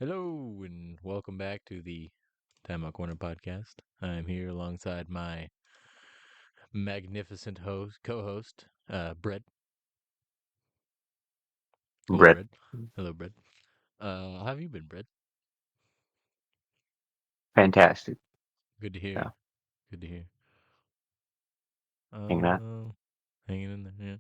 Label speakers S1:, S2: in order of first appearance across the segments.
S1: Hello and welcome back to the Timeout Corner Podcast. I'm here alongside my magnificent co-host, Brett. Hello,
S2: Brett.
S1: Brett. Hello, Brett. How have you been, Brett?
S2: Fantastic.
S1: Good to hear.
S2: Yeah,
S1: Good to hear.
S2: hanging out.
S1: Uh, Hanging in there. Yeah.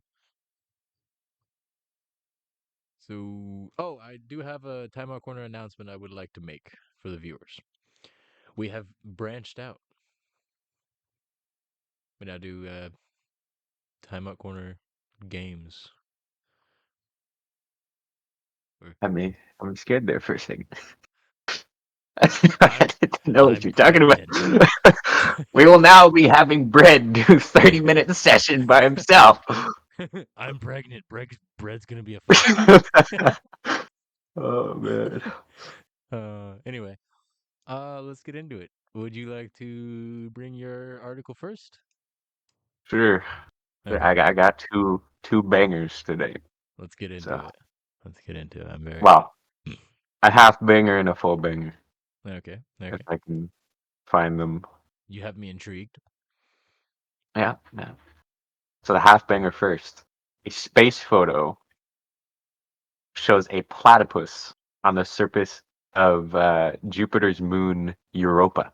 S1: I do have a Timeout Corner announcement I would like to make for the viewers. We have branched out. We now do Timeout Corner games. Or
S2: I'm scared there for a second. I
S1: I'm
S2: didn't know what
S1: I'm
S2: you're talking about.
S1: pregnant.
S2: We will now be having Brett do 30-minute session by himself.
S1: I'm pregnant. Bread's gonna be a father.
S2: Oh man.
S1: Anyway, let's get into it. Would you like to bring your article first?
S2: Sure.
S1: Okay,
S2: I got two bangers today.
S1: let's get into
S2: So
S1: it. Let's get into it. I'm very
S2: well, a half banger and a full banger
S1: okay.
S2: if
S1: Okay,
S2: I can find them.
S1: you have me intrigued.
S2: Yeah, yeah. So the half banger first. A space photo shows a platypus on the surface of Jupiter's moon Europa.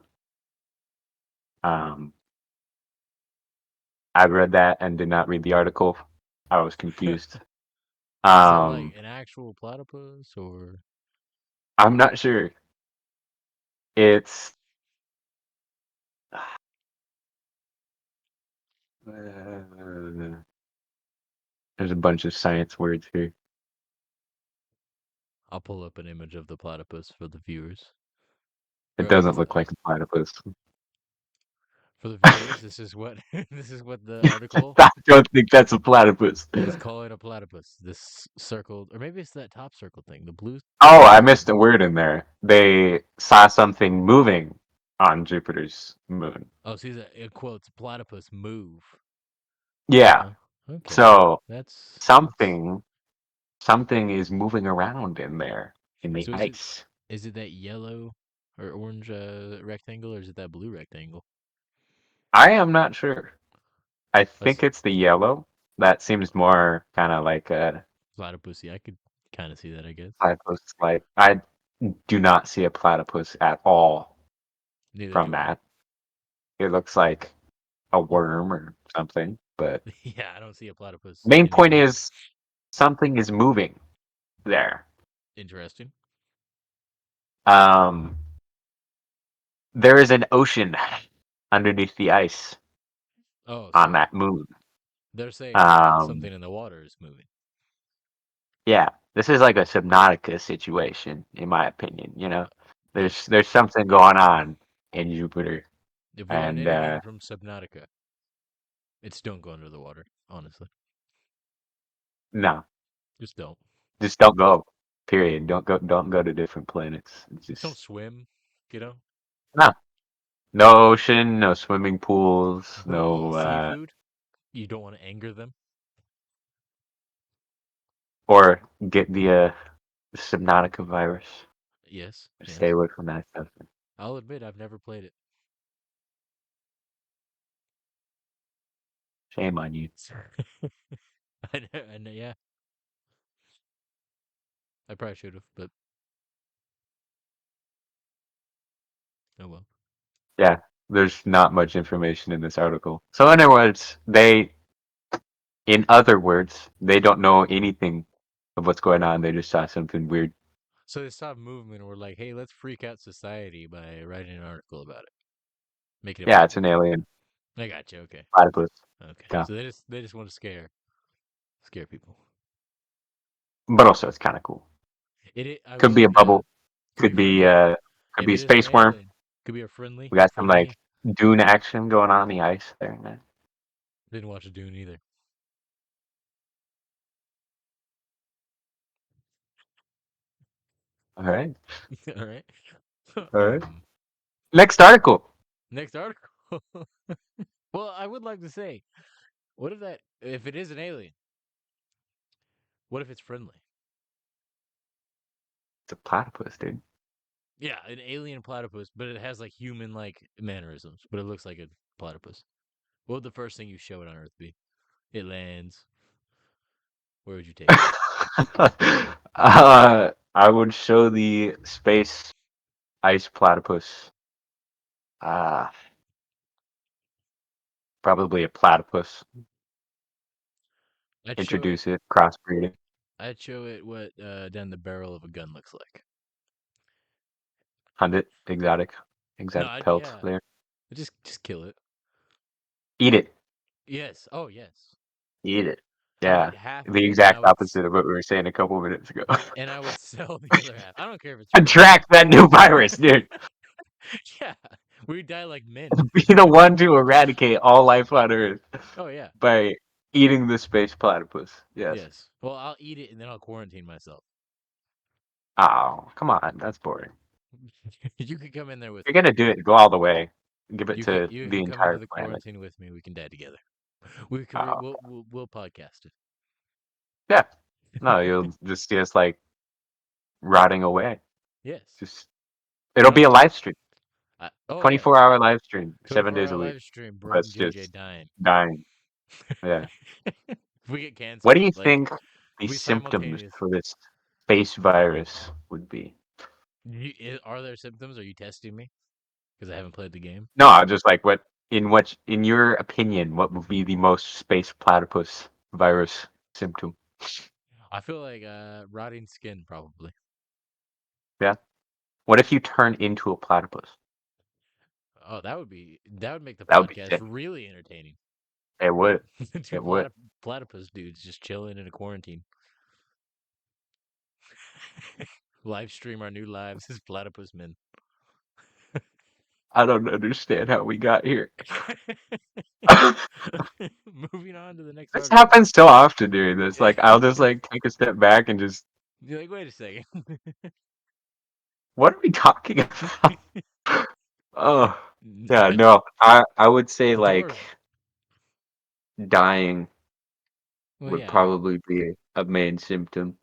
S2: Um, I read that and did not read the article. I was confused.
S1: Is that like
S2: Um,
S1: an actual platypus or?
S2: I'm not sure. It's there's a bunch of science words here.
S1: I'll pull up an image of the platypus for the viewers.
S2: It
S1: Or at
S2: doesn't
S1: least
S2: look like a platypus.
S1: for the viewers, this is what this is what the article
S2: I don't think that's a platypus.
S1: is calling a platypus. This circled, or maybe it's that top circle thing, the blue
S2: Oh, I
S1: circle
S2: missed
S1: thing.
S2: a word in there. They saw something moving on Jupiter's moon.
S1: Oh, see that it quotes platypus move.
S2: Yeah.
S1: Oh, okay.
S2: So
S1: That's
S2: something is moving around in there in the
S1: so
S2: ice.
S1: is it that yellow or orange rectangle or is it that blue rectangle?
S2: I am not sure. I
S1: That's
S2: think it's the yellow. That seems more kind of like a
S1: platypus. Yeah, I could kind of see that, I guess.
S2: platypus. Like I do not see a platypus at all
S1: Neither
S2: from
S1: do I.
S2: that. It looks like a worm or something. But
S1: Yeah, I don't see a platypus
S2: main point
S1: anywhere.
S2: is something is moving there.
S1: Interesting.
S2: Um, there is an ocean underneath the ice
S1: Oh,
S2: on
S1: so
S2: that moon.
S1: they're saying that
S2: Um,
S1: something in the water is moving.
S2: yeah, this is like a Subnautica situation, in my opinion.
S1: If
S2: There's something going on in Jupiter,
S1: if we learn
S2: and
S1: anything from Subnautica, it's don't go under the water. Honestly,
S2: no,
S1: just don't.
S2: just don't go. Period. Don't go to different planets. It's
S1: Just don't
S2: just
S1: swim. You know,
S2: no, no ocean, no swimming pools,
S1: don't
S2: no
S1: eat seafood. You don't want to anger them.
S2: or get the Subnautica virus.
S1: Yes,
S2: Stay
S1: yes.
S2: away from that stuff.
S1: I'll admit I've never played it.
S2: Shame on you.
S1: Yeah, I probably should have, but oh well.
S2: Yeah, there's not much information in this article. So, in other words, they don't know anything of what's going on. They just saw something weird.
S1: So they stopped movement and were like, "Hey, let's freak out society by writing an article about it, making it
S2: Yeah, it's
S1: public."
S2: an alien
S1: I got you. Okay,
S2: platypus.
S1: okay.
S2: Yeah,
S1: So they just want to scare people.
S2: but also it's kind of cool.
S1: I
S2: Could
S1: will.
S2: be a
S1: Yeah.
S2: bubble.
S1: To be
S2: Could
S1: fair,
S2: be
S1: yeah.
S2: could
S1: If
S2: be a
S1: it is an
S2: space worm.
S1: alien, could be a friendly.
S2: We got some like
S1: Friendly.
S2: dune action going on the ice there. Man.
S1: Didn't watch Dune either.
S2: All right,
S1: All right.
S2: all right.
S1: um.
S2: Next article.
S1: Next article. Well, I would like to say, what if that? If it is an alien, what if it's friendly?
S2: It's a platypus, dude.
S1: Yeah, an alien platypus, but it has like human like mannerisms, but it looks like a platypus. What would the first thing you show it on Earth be? It lands. Where would you take it?
S2: I would show the space ice platypus. Uh, Probably a platypus.
S1: I'd show it.
S2: Introduce it, crossbreeding.
S1: I'd show it what down the barrel of a gun looks like.
S2: Hunt it,
S1: No,
S2: exotic
S1: I'd
S2: pelt
S1: yeah,
S2: there.
S1: just kill it.
S2: Eat it,
S1: Yes. Oh yes.
S2: eat it.
S1: I would eat
S2: Yeah,
S1: half of
S2: the
S1: it, and I
S2: exact
S1: would
S2: opposite of what we were saying a couple minutes ago.
S1: and I would sell the other half. I don't care if it's real.
S2: Attract that new virus, dude.
S1: Yeah, we die like men.
S2: Be the one to eradicate all life on Earth
S1: Oh yeah.
S2: by eating the space platypus. Yes.
S1: Yes. Well, I'll eat it and then I'll quarantine myself.
S2: Oh, come on, that's boring.
S1: You could come in there with
S2: If
S1: me.
S2: you're gonna do it, go all the way. Give it
S1: You could
S2: to
S1: you
S2: the
S1: could come into
S2: entire
S1: the
S2: planet.
S1: quarantine with me. We can die together. We could
S2: Oh,
S1: we'll podcast
S2: yeah. No, you'll just see us like rotting away.
S1: Yes.
S2: Just
S1: And
S2: it'll be a live stream.
S1: oh yes,
S2: 24-hour live stream, 7 days
S1: 24-hour
S2: a week.
S1: live stream.
S2: Of
S1: Bro,
S2: us
S1: JJ
S2: just
S1: dying.
S2: dying. Yeah.
S1: If we get
S2: What do
S1: canceled,
S2: you
S1: like
S2: think the
S1: we
S2: symptoms
S1: simultaneous.
S2: for this space virus would be?
S1: Are there symptoms? Are you testing me? Because I haven't played the game.
S2: No, just like in your opinion, what would be the most space platypus virus symptom?
S1: I feel like rotting skin probably.
S2: Yeah. What if you turn into a platypus?
S1: Oh, that would make the
S2: That would be
S1: podcast
S2: sick.
S1: really entertaining.
S2: It would.
S1: Two
S2: It would.
S1: platypus dudes just chilling in a quarantine. Live stream our new lives as platypus men.
S2: I don't understand how we got here.
S1: Moving on to the next
S2: This
S1: article.
S2: happens so often during this. Like I'll just like take a step back and just
S1: You're like, wait a second.
S2: what are we talking about? Oh yeah,
S1: I,
S2: no. I would say like
S1: Dora.
S2: dying
S1: Well,
S2: would
S1: yeah.
S2: probably be a main symptom.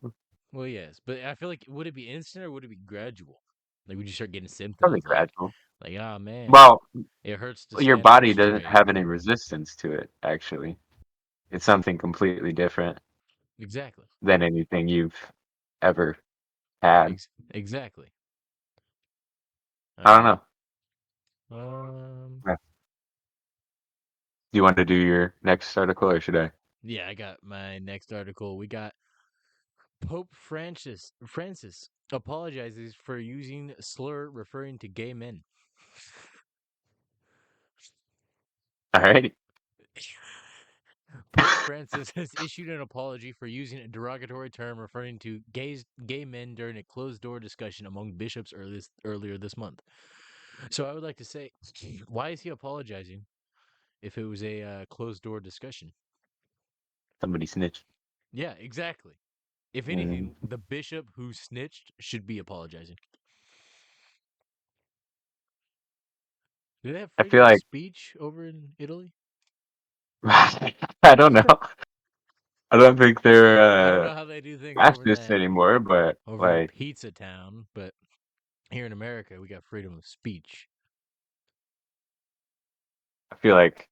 S1: Well, yes, but I feel like would it be instant or would it be gradual? Like, would you start getting
S2: Probably
S1: symptoms
S2: gradual.
S1: ah man,
S2: Well,
S1: it hurts to
S2: your
S1: stand up
S2: body doesn't
S1: straight.
S2: have any resistance to it, actually. It's something completely different
S1: Exactly.
S2: than anything you've ever had.
S1: Exactly. All
S2: I don't
S1: right.
S2: know.
S1: Um.
S2: Yeah. Do you want to do your next article or should I?
S1: Yeah, I got my next article. We got Pope Francis apologizes for using slur referring to gay men.
S2: Alrighty.
S1: Pope Francis has issued an apology for using a derogatory term referring to gay men during a closed door discussion among bishops earlier this month. So I would like to say, why is he apologizing if it was a closed door discussion?
S2: Somebody snitched.
S1: Yeah, exactly. If
S2: Mm.
S1: anything, the bishop who snitched should be apologizing. Do they have
S2: I
S1: freedom
S2: feel
S1: of
S2: like
S1: speech over in Italy?
S2: I don't know. I don't think
S1: I don't
S2: they're
S1: know how they do things over in
S2: fascist
S1: that
S2: anymore, but
S1: over in
S2: like
S1: Pizza Town, but here in America we got freedom of speech.
S2: I feel like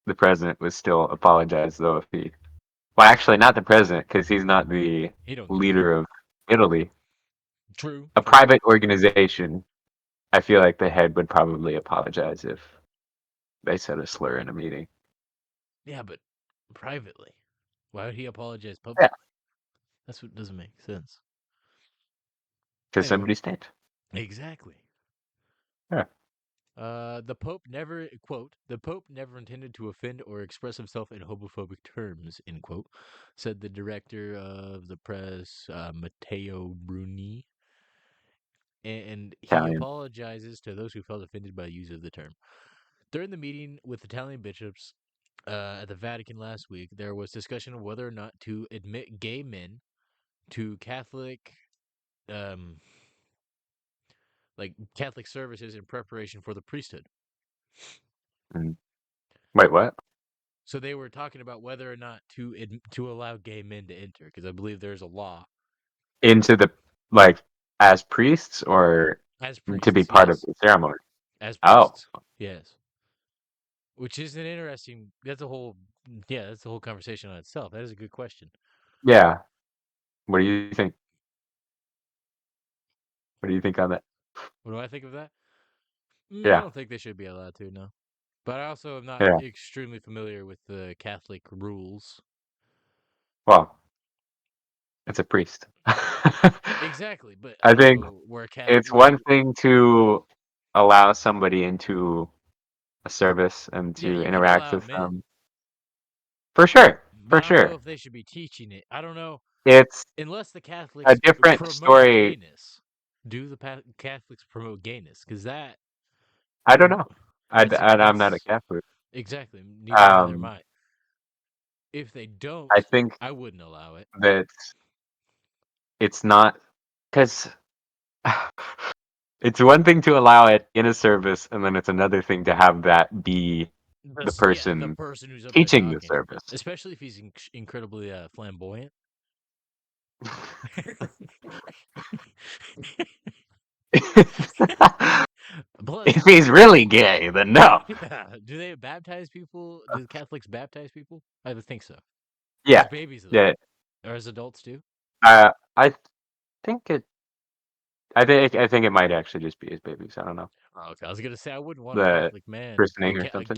S2: the president would still apologize though if he well actually not the president because he's not the
S1: He don't give a
S2: leader
S1: fuck.
S2: of Italy.
S1: True,
S2: A
S1: true.
S2: private organization, I feel like the head would probably apologize if they said a slur in a meeting.
S1: Yeah, but privately. Why would he apologize
S2: Yeah,
S1: publicly? That's what doesn't make sense.
S2: because
S1: Anyway,
S2: somebody snitched.
S1: exactly.
S2: Yeah,
S1: The Pope never quote. The Pope never intended to offend or express himself in homophobic terms. End quote. Said the director of the press, Matteo Bruni, and he
S2: Italian.
S1: apologizes to those who felt offended by the use of the term. During the meeting with Italian bishops at the Vatican last week, there was discussion of whether or not to admit gay men to um, Catholic services in preparation for the priesthood.
S2: Mm. Wait, what?
S1: So they were talking about whether or not to allow gay men to enter, because I believe there's a law.
S2: Into the like as priests or
S1: as
S2: to be
S1: priests.
S2: part of
S1: Yes,
S2: the ceremony.
S1: as
S2: Oh,
S1: priests. Yes, which is an interesting. That's a whole. Yeah, that's the whole conversation on itself. That is a good question.
S2: yeah. What do you think? What do you think on that?
S1: What do I think of that? I
S2: Yeah,
S1: don't think they should be allowed to. No, but I also am not
S2: yeah.
S1: extremely familiar with the Catholic rules.
S2: Well, it's a priest. I
S1: Exactly, but
S2: think
S1: also where Catholic.
S2: it's one thing to allow somebody into a service and
S1: Yeah,
S2: to
S1: you can
S2: interact
S1: allow
S2: with
S1: men,
S2: them. For sure,
S1: but
S2: for
S1: I don't know
S2: sure.
S1: if they should be teaching it. I don't know
S2: It's
S1: unless the
S2: a
S1: Catholics
S2: different
S1: promote
S2: story.
S1: gayness. Do the Catholics promote gayness? Because that
S2: I don't know. I'm not a
S1: that's
S2: Catholic.
S1: exactly neither am
S2: Um,
S1: I. If they
S2: I
S1: don't,
S2: think
S1: I wouldn't allow it.
S2: that it's not because it's one thing to allow it in a service, and then it's another thing to have that be the
S1: Yeah, the
S2: person
S1: person who's up there
S2: teaching the
S1: talking,
S2: service.
S1: especially if he's incredibly flamboyant. Plus,
S2: If he's really gay, then no.
S1: do they baptize people? Do the Catholics baptize people? I would think so.
S2: Yeah,
S1: As babies, though,
S2: yeah.
S1: or as adults too.
S2: I think it. I think it might actually just be his babies. I don't know,
S1: Oh, okay, I was gonna say I wouldn't want a
S2: the
S1: Catholic man,
S2: christening or something.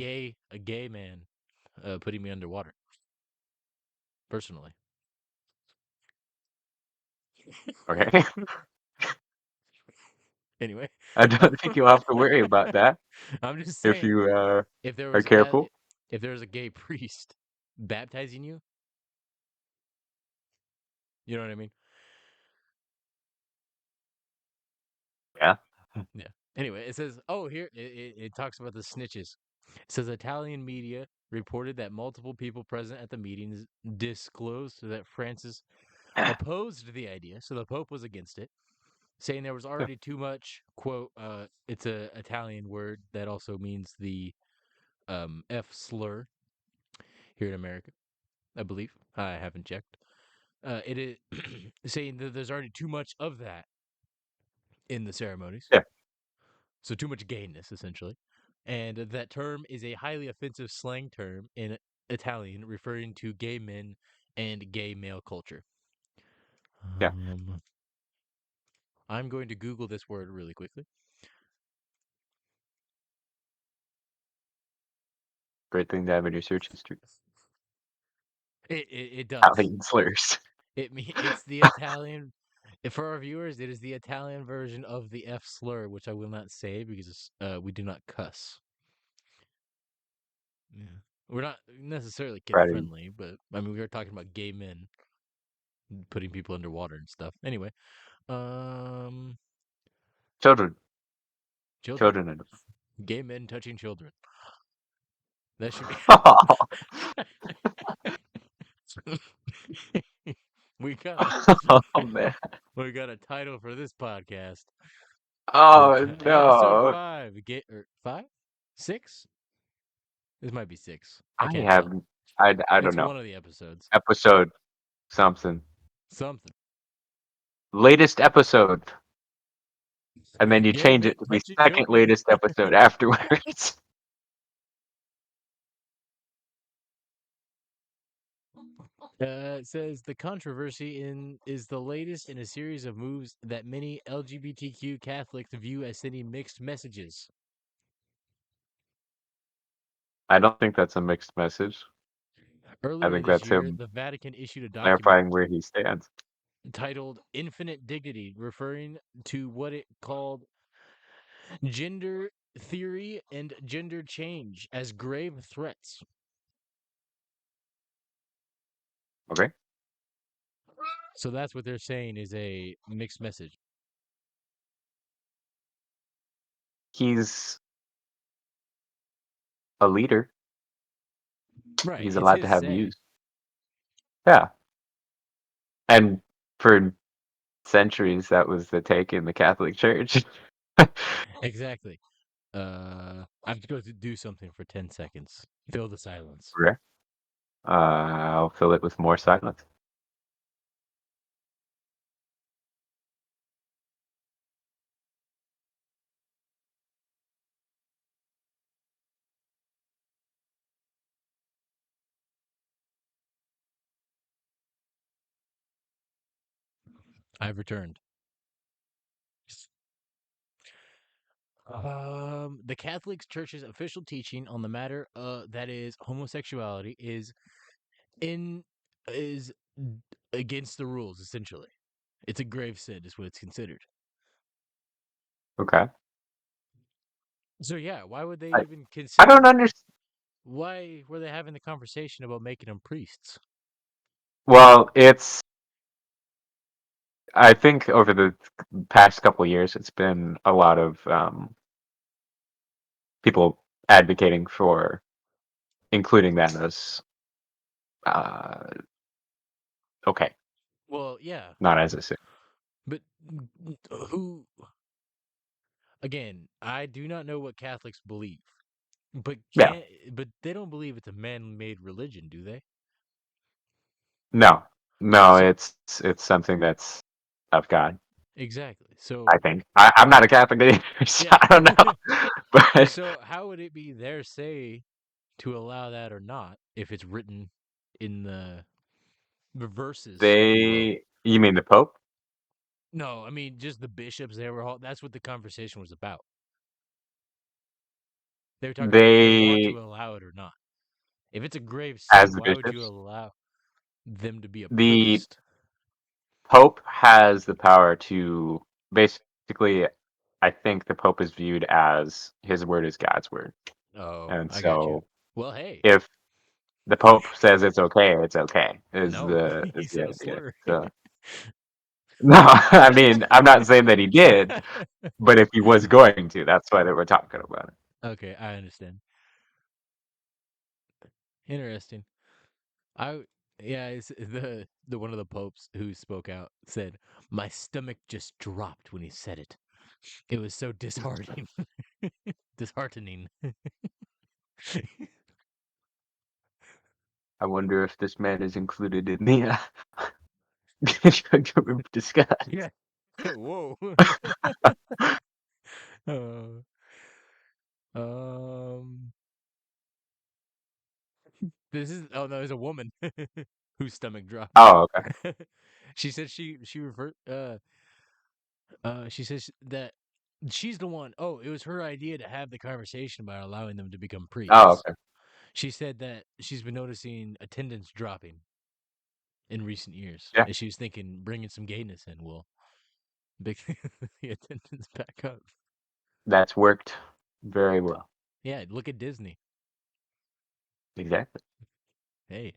S1: a gay man, putting me underwater. Personally,
S2: Okay,
S1: anyway,
S2: I don't think you'll have to worry about that
S1: I'm just
S2: if
S1: saying,
S2: you
S1: if there
S2: are
S1: was a
S2: careful.
S1: if there was a gay priest baptizing you, you know what I mean?
S2: Yeah,
S1: Yeah. Anyway, it says, oh, here it talks about the snitches. It says Italian media reported that multiple people present at the meetings disclosed that Francis opposed the idea, so the Pope was against it, saying there was
S2: yeah,
S1: already too much. Quote, it's a Italian word that also means the F slur here in America, I believe. I haven't checked. It is saying that there's already too much of that in the ceremonies.
S2: yeah.
S1: So too much gayness, essentially. And that term is a highly offensive slang term in Italian referring to gay men and gay male culture.
S2: Yeah.
S1: Um, I'm going to Google this word really quickly.
S2: Great thing to have in your search history.
S1: It does.
S2: Italian slurs.
S1: It's the Italian. For our viewers, it is the Italian version of the F slur, which I will not say because we do not cuss. Yeah. We're not necessarily kid
S2: Friday.
S1: friendly, but I mean we are talking about gay men putting people underwater and stuff. Anyway, um,
S2: Children.
S1: children,
S2: Children.
S1: gay men touching children. That should be. we got a
S2: Oh man.
S1: we got a title for this podcast.
S2: Oh
S1: Episode
S2: no.
S1: 5. Get or 5, 6. This might be 6. I
S2: I
S1: can't tell.
S2: haven't. I don't
S1: It's
S2: know.
S1: one of the episodes.
S2: Episode something.
S1: Something.
S2: Latest episode. And then you
S1: Gay
S2: change
S1: men
S2: it to be
S1: touching
S2: second
S1: children.
S2: latest episode afterwards.
S1: It says the controversy in is the latest in a series of moves that many LGBTQ Catholics view as sending mixed messages.
S2: I don't think that's a mixed message. I
S1: Earlier
S2: think
S1: this
S2: that's
S1: year,
S2: him
S1: the Vatican issued a document
S2: clarifying where he stands.
S1: titled Infinite Dignity, referring to what it called gender theory and gender change as grave threats.
S2: Okay.
S1: So that's what they're saying is a mixed message.
S2: He's a leader.
S1: Right.
S2: He's
S1: It's
S2: allowed to
S1: his
S2: have
S1: say.
S2: views. Yeah. And for centuries, that was the take in the Catholic Church.
S1: Exactly. I'm going to do something for 10 seconds. Fill the silence.
S2: Okay. I'll fill it with more silence.
S1: I've returned. The Catholic Church's official teaching on the matter, that is homosexuality, in is against the rules. Essentially, it's a grave sin, is what it's considered.
S2: Okay.
S1: So yeah, why would they
S2: I,
S1: even
S2: I don't
S1: consider?
S2: understand.
S1: Why were they having the conversation about making them priests?
S2: Well, I think over the past couple of years, it's been a lot of people advocating for including that as uh, okay,
S1: Well, yeah,
S2: not as a sin.
S1: but who? Again, I do not know what Catholics believe, but
S2: Yeah.
S1: but they don't believe it's a man-made religion, do they?
S2: No. No,
S1: So
S2: it's something that's of God.
S1: exactly.
S2: I
S1: So
S2: think I'm not a Catholic either, so
S1: yeah.
S2: I don't know, but
S1: So how would it be their say to allow that or not if it's written in the verses, if you will?
S2: you mean the Pope?
S1: No, I mean just the bishops. They were all. That's what the conversation was about. They were talking about do they want
S2: They
S1: to allow it or not? If it's a grave
S2: as
S1: sin,
S2: the
S1: why would you
S2: bishops,
S1: allow them to be a
S2: the
S1: priest?
S2: Pope has the power to basically. I think the Pope is viewed as his word is God's word,
S1: Oh,
S2: and
S1: I got you.
S2: so
S1: Well, hey,
S2: if the Pope says it's okay, it's okay.
S1: no, he
S2: Is
S1: said
S2: the
S1: a
S2: idea.
S1: slur.
S2: So no, I mean I'm not saying that he did, but if he was going to, that's why they were talking about it.
S1: Okay, I understand. Interesting. I yeah, it's the one of the popes who spoke out said, "My stomach just dropped when he said it. It was so disheartening." Disheartening.
S2: I wonder if this man is included in the group discuss.
S1: Yeah. Whoa. Uh, um this is oh no, there's a woman whose stomach dropped.
S2: Oh, okay.
S1: She said she referred she says that she's the one. Oh, it was her idea to have the conversation about allowing them to become
S2: Oh,
S1: priests.
S2: okay.
S1: She said that she's been noticing attendance dropping in recent years,
S2: Yeah,
S1: and she was thinking bringing some gayness in will big the attendance back up.
S2: that's worked very well.
S1: Yeah, look at Disney.
S2: Exactly.
S1: Hey,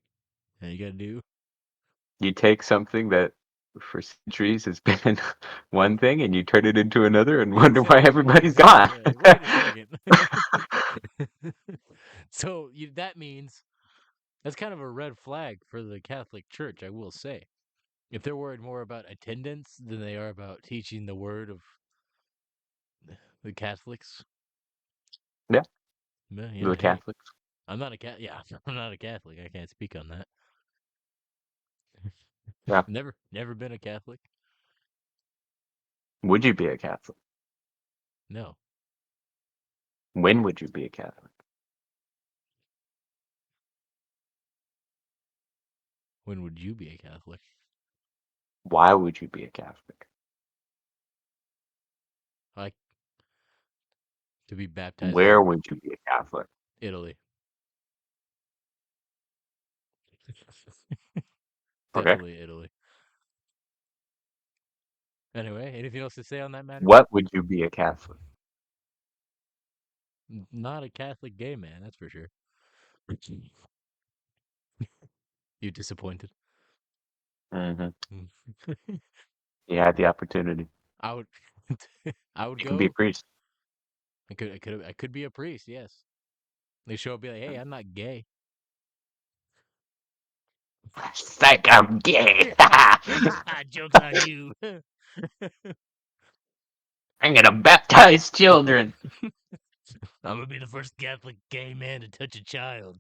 S1: all you gotta do.
S2: You take something that for centuries has been one thing and you turn it into another and wonder why
S1: Exactly,
S2: everybody's gone.
S1: exactly. Like, wait a second. So that means that's kind of a red flag for the Catholic Church, I will say. If they're worried more about attendance than they are about teaching the word of the Catholics,
S2: Yeah,
S1: yeah,
S2: the
S1: hey,
S2: Catholics.
S1: I'm not a cat. Yeah, I'm not a Catholic. I can't speak on that.
S2: Yeah.
S1: Never been a Catholic.
S2: Would you be a Catholic?
S1: No.
S2: When would you be a Catholic?
S1: When would you be a Catholic?
S2: Why would you be a Catholic?
S1: Like to be baptized
S2: Where
S1: in
S2: would you be a Catholic?
S1: Italy.
S2: Okay.
S1: Definitely Italy. Anyway, anything else to say on that matter?
S2: What would you be a Catholic?
S1: Not a Catholic gay man, that's for sure. You disappointed?
S2: Hmm.
S1: Mm.
S2: You had the opportunity.
S1: I would, I would
S2: You can be a
S1: go.
S2: priest.
S1: I could be a priest. Yes, they show up, be like, "Hey, I'm not gay."
S2: Psych, I'm gay.
S1: Jokes on you.
S2: I'm gonna baptize children.
S1: I'm gonna be the first Catholic gay man to touch a child.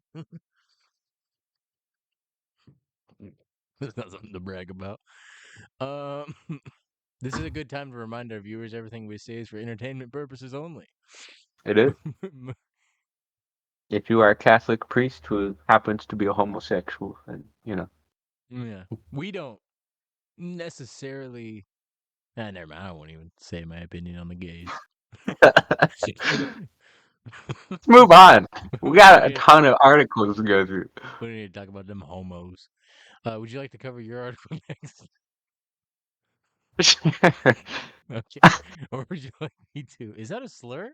S1: That's not something to brag about. Um, this is a good time to remind our viewers everything we say is for entertainment purposes only.
S2: It is. If you are a Catholic priest who happens to be a homosexual, and
S1: Yeah, we don't. necessarily. Never mind. I won't even say my opinion on the gays.
S2: Let's move on. We
S1: we don't
S2: got a
S1: need
S2: ton of articles to go through.
S1: we don't need to talk about them homos. Would you like to cover your article next? Okay. Or would you like me to? Is that a slur?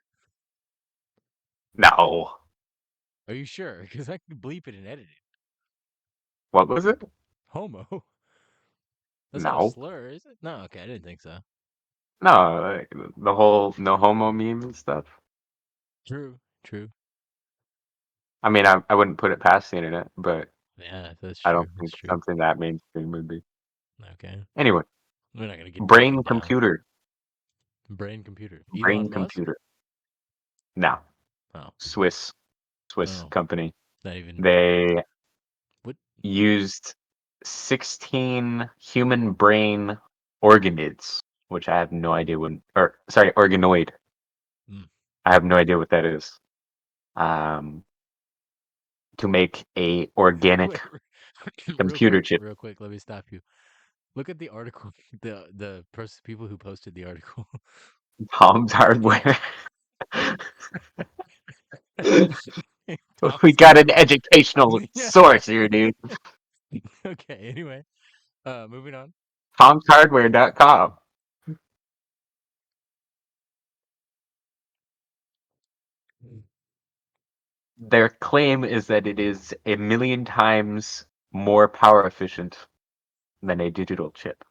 S2: No.
S1: Are you sure? Because I can bleep it and edit it.
S2: What was it?
S1: Homo. That's not a
S2: No.
S1: slur, is it? No, okay, I didn't think so.
S2: No, like, the whole no homo meme and stuff.
S1: True, true.
S2: I mean, I wouldn't put it past the internet, but
S1: Yeah, that's
S2: I
S1: true.
S2: don't
S1: That's
S2: think it's
S1: true.
S2: something that mainstream would be.
S1: Okay.
S2: Anyway,
S1: We're not gonna get taken
S2: brain
S1: down.
S2: computer.
S1: Brain computer.
S2: Brain
S1: Elon Musk?
S2: computer. No.
S1: Oh.
S2: Swiss
S1: Oh.
S2: company.
S1: Not even
S2: They
S1: what
S2: used 16 human brain organoids, which I have no idea organoid.
S1: mm.
S2: I have no idea what that is. To make a organic
S1: Wait,
S2: computer chip.
S1: real quick, let me stop you. Look at the article, the people who posted the article.
S2: Tom's Hardware. We
S1: Tom's
S2: got an
S1: Hardware.
S2: educational
S1: Yeah.
S2: source here, dude.
S1: Okay, anyway. Moving on.
S2: Tom'sHardware.com. Their claim is that it is a million times more power efficient than a digital chip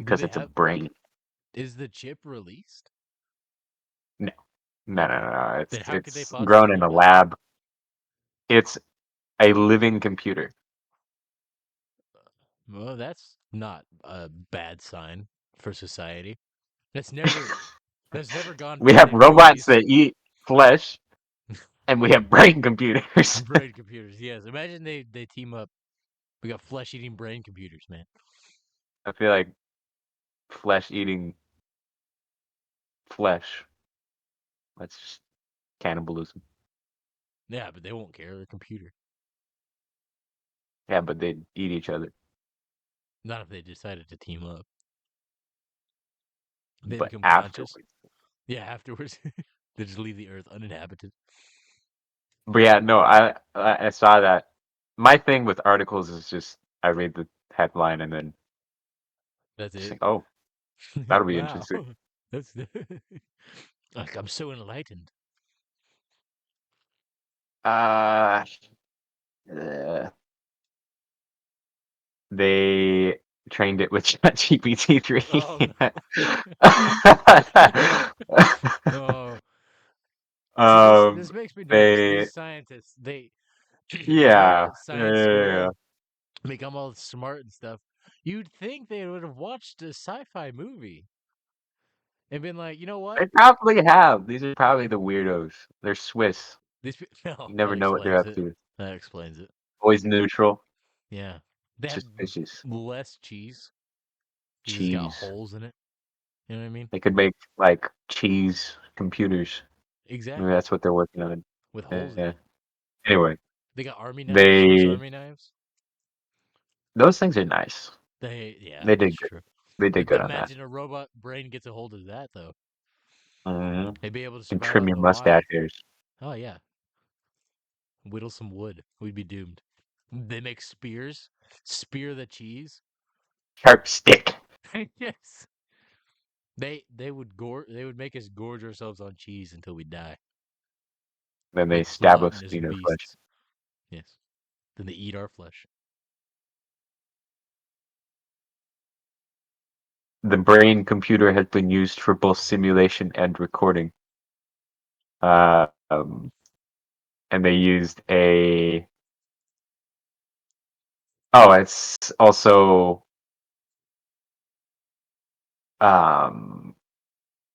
S1: Do
S2: because
S1: they
S2: it's a
S1: have
S2: brain.
S1: is the chip released?
S2: No, no, no,
S1: Okay.
S2: no, no.
S1: Then how could they
S2: It's
S1: possibly
S2: grown in
S1: know
S2: a
S1: about it?
S2: lab. It's a living computer.
S1: Well, that's not a bad sign for society. That's never that's never gone
S2: We
S1: bad
S2: have
S1: in
S2: robots
S1: movies.
S2: that eat flesh, and we have brain computers.
S1: Brain computers, yes. Imagine they team up. We got flesh eating brain computers, man.
S2: I feel like flesh eating flesh. That's just cannibalism.
S1: Yeah, but they won't care. They're a computer.
S2: Yeah, but they eat each other.
S1: Not if they decided to team up. They
S2: But
S1: become conscious.
S2: afterwards.
S1: Yeah, afterwards. They just leave the earth uninhabited.
S2: But yeah, no, I saw that. My thing with articles is just I read the headline and then
S1: That's
S2: just
S1: it.
S2: think, oh, that'll be
S1: Wow.
S2: interesting.
S1: That's like I'm so enlightened.
S2: Uh, uh they trained it with ChatGPT
S1: Oh
S2: 3.
S1: no. Oh. See this
S2: um,
S1: makes me nervous.
S2: they
S1: These scientists, they go
S2: yeah,
S1: to
S2: yeah,
S1: science
S2: yeah, yeah.
S1: school, become all smart and stuff. You'd think they would have watched a sci-fi movie and been like, you know what?
S2: They probably have. These are probably the weirdos. They're Swiss.
S1: No,
S2: You
S1: that
S2: never know what they're
S1: explains
S2: up
S1: it.
S2: to.
S1: That explains it.
S2: Always neutral,
S1: Yeah. They have
S2: suspicious.
S1: less cheese because it's got
S2: Cheese.
S1: holes in it. You know what I mean?
S2: They could make like cheese computers. Maybe
S1: Exactly.
S2: that's what they're working on.
S1: With holes in
S2: Yeah.
S1: it.
S2: Anyway,
S1: They got army knives, Swiss
S2: they
S1: army knives.
S2: those things are nice.
S1: Yeah,
S2: They
S1: that's
S2: did good.
S1: true.
S2: They did good on that.
S1: Imagine a robot brain gets a hold of that though.
S2: Hmm.
S1: They'd be able to
S2: And
S1: sprout
S2: trim
S1: out in
S2: your
S1: the
S2: mustache
S1: wild.
S2: hairs.
S1: Oh yeah. Whittle some wood. We'd be doomed. They make spears. Spear the cheese.
S2: Sharp stick.
S1: Yes. They would make us gorge ourselves on cheese until we die.
S2: Then they
S1: Like
S2: stab us
S1: gluttonous
S2: in their flesh.
S1: beasts. Yes. Then they eat our flesh.
S2: The brain computer has been used for both simulation and recording. Uh, um, and they used a. Oh, it's also um,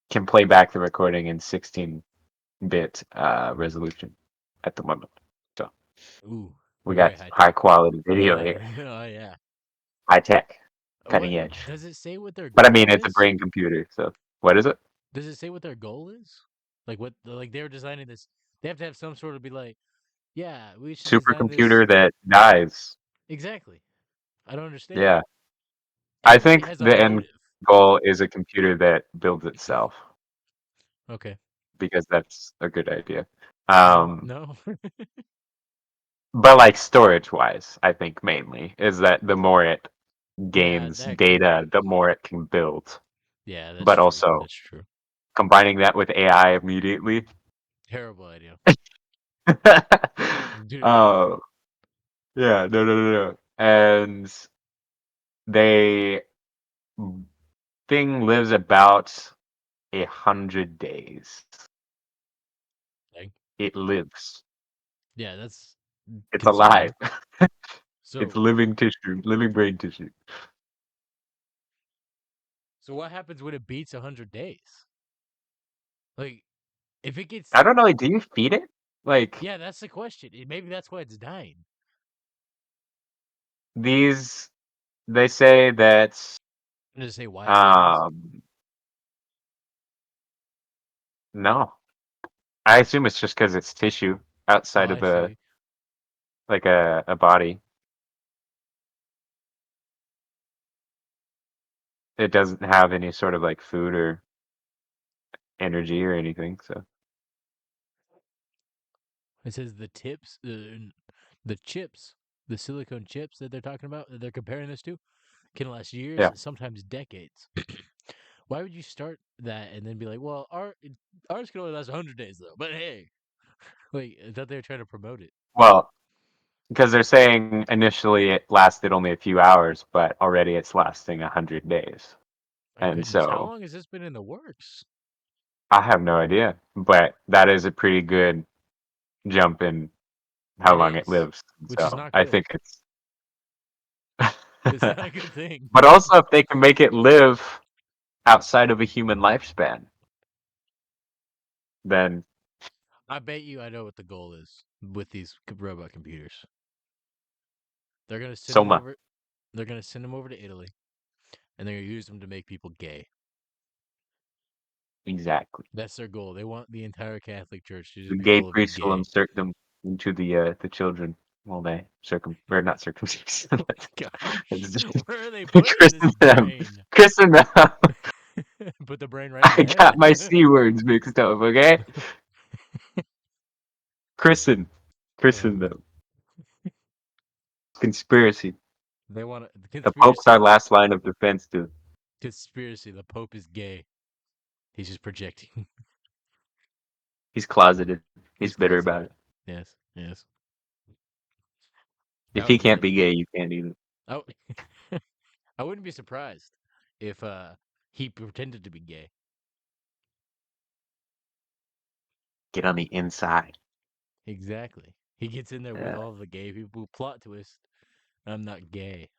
S2: can play back the recording in 16-bit resolution at the moment. So
S1: Ooh,
S2: we
S1: very
S2: got
S1: high
S2: high
S1: tech.
S2: quality video
S1: Yeah.
S2: here,
S1: Oh yeah.
S2: high tech,
S1: What
S2: cutting edge.
S1: does it say what their
S2: But I mean,
S1: goal
S2: it's a
S1: is?
S2: brain computer. So what is it?
S1: Does it say what their goal is? Like what like they were designing this they have to have some sort of be like, yeah, we should design this
S2: Supercomputer that dies.
S1: exactly. I don't understand.
S2: Yeah. I
S1: and it
S2: think
S1: has a
S2: the end
S1: motive.
S2: goal is a computer that builds itself
S1: Okay.
S2: because that's a good idea.
S1: No.
S2: But like storage wise, I think mainly is that the more it
S1: Yeah,
S2: gains
S1: that could
S2: data,
S1: be.
S2: the more it can build.
S1: Yeah, that's
S2: But
S1: true.
S2: also
S1: That's true.
S2: combining that with AI immediately.
S1: Terrible idea. Do not.
S2: Oh, yeah, no. And they thing lives about 100 days.
S1: Like,
S2: It lives.
S1: yeah, that's
S2: It's alive.
S1: concerning.
S2: It's
S1: So,
S2: living tissue, living brain tissue.
S1: so what happens when it beats 100 days? Like, if it gets,
S2: I don't know. Like, do you feed it? Like
S1: yeah, that's the question. Maybe that's why it's dying.
S2: these, they say that
S1: I'm just say why it dies.
S2: um no. I assume it's just because it's tissue
S1: Oh,
S2: outside
S1: I
S2: of a
S1: see.
S2: like a body. It doesn't have any sort of like food or energy or anything. So
S1: It says the chips, the silicone chips that they're talking about, that they're comparing this to, can last years,
S2: yeah.
S1: sometimes decades. Why would you start that and then be like, well, ours can only last 100 days though? But hey, like I thought they were trying to promote it.
S2: Well, because they're saying initially it lasted only a few hours, but already it's lasting 100 days.
S1: My
S2: And
S1: goodness, how
S2: so
S1: long has this been in the works?
S2: I have no idea, but that is a pretty good jump in how
S1: It
S2: long it
S1: is,
S2: lives.
S1: which is
S2: So
S1: not
S2: I
S1: good.
S2: think it's
S1: It's not a good thing.
S2: but also if they can make it live outside of a human lifespan, then
S1: I bet you I know what the goal is with these robot computers. They're gonna send them
S2: Soma.
S1: over. They're gonna send them over to Italy, and they're gonna use them to make people gay.
S2: Exactly.
S1: That's their goal. They want the entire Catholic Church to
S2: The
S1: just be
S2: gay
S1: full of
S2: priest will
S1: gay.
S2: insert them into the children while they or not circumcise.
S1: Oh my gosh,
S2: It's just
S1: where are they putting this
S2: christen them.
S1: brain?
S2: Christen them.
S1: Put the brain right in
S2: I
S1: the
S2: got my C
S1: head.
S2: words mixed up, okay? Christen.
S1: Oh
S2: Christen
S1: man,
S2: them. Conspiracy.
S1: they want the
S2: The Pope's our
S1: conspiracy.
S2: last line of defense, dude.
S1: Conspiracy. The Pope is gay. He's just projecting.
S2: He's closeted. He's
S1: He's
S2: bitter about
S1: closeted.
S2: it.
S1: Yes, yes.
S2: If
S1: That
S2: he
S1: would be
S2: can't
S1: the.
S2: be gay, you can't either.
S1: I, I wouldn't be surprised if he pretended to be gay.
S2: Get on the inside.
S1: Exactly. He gets in there with
S2: Yeah.
S1: all the gay people. Plot twist. I'm not gay.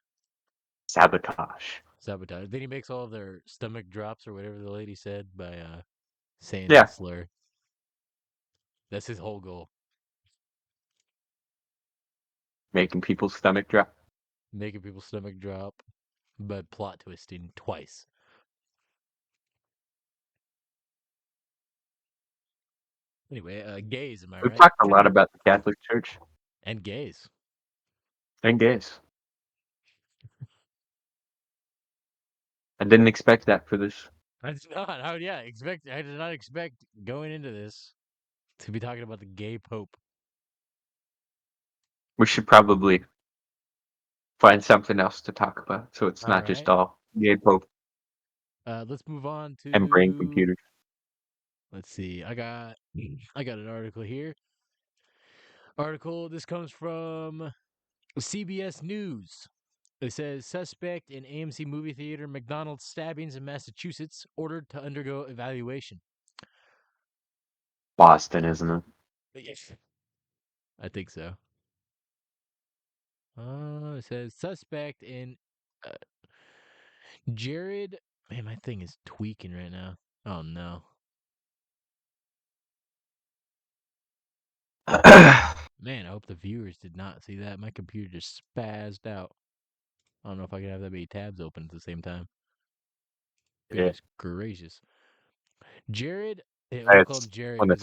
S2: Sabotage.
S1: Sabotage. Then he makes all of their stomach drops or whatever the lady said by saying the
S2: Yeah.
S1: slur. That's his whole goal.
S2: Making people's stomach drop.
S1: Making people's stomach drop, but plot twisting twice. Anyway, gays, am I
S2: We've
S1: right?
S2: talked a lot about the Catholic Church
S1: And gays.
S2: and gays. I didn't expect that for this.
S1: I did not. I did not expect going into this to be talking about the gay pope.
S2: We should probably find something else to talk about so it's
S1: All
S2: not just
S1: right.
S2: all gay pope
S1: Let's move on
S2: and brain
S1: to.
S2: computers.
S1: Let's see. I got an article here. Article. This comes from CBS News. It says suspect in AMC movie theater McDonald's stabbings in Massachusetts ordered to undergo evaluation.
S2: Boston, isn't it?
S1: Yes. I think so. It says suspect in uh, Jared. Man, my thing is tweaking right now. Oh no. Man, I hope the viewers did not see that. My computer just spazzed out. I don't know if I can have that many tabs open at the same time.
S2: Yeah.
S1: Goodness gracious. Jared, we'll call
S2: It's
S1: him Jared
S2: when
S1: because
S2: it's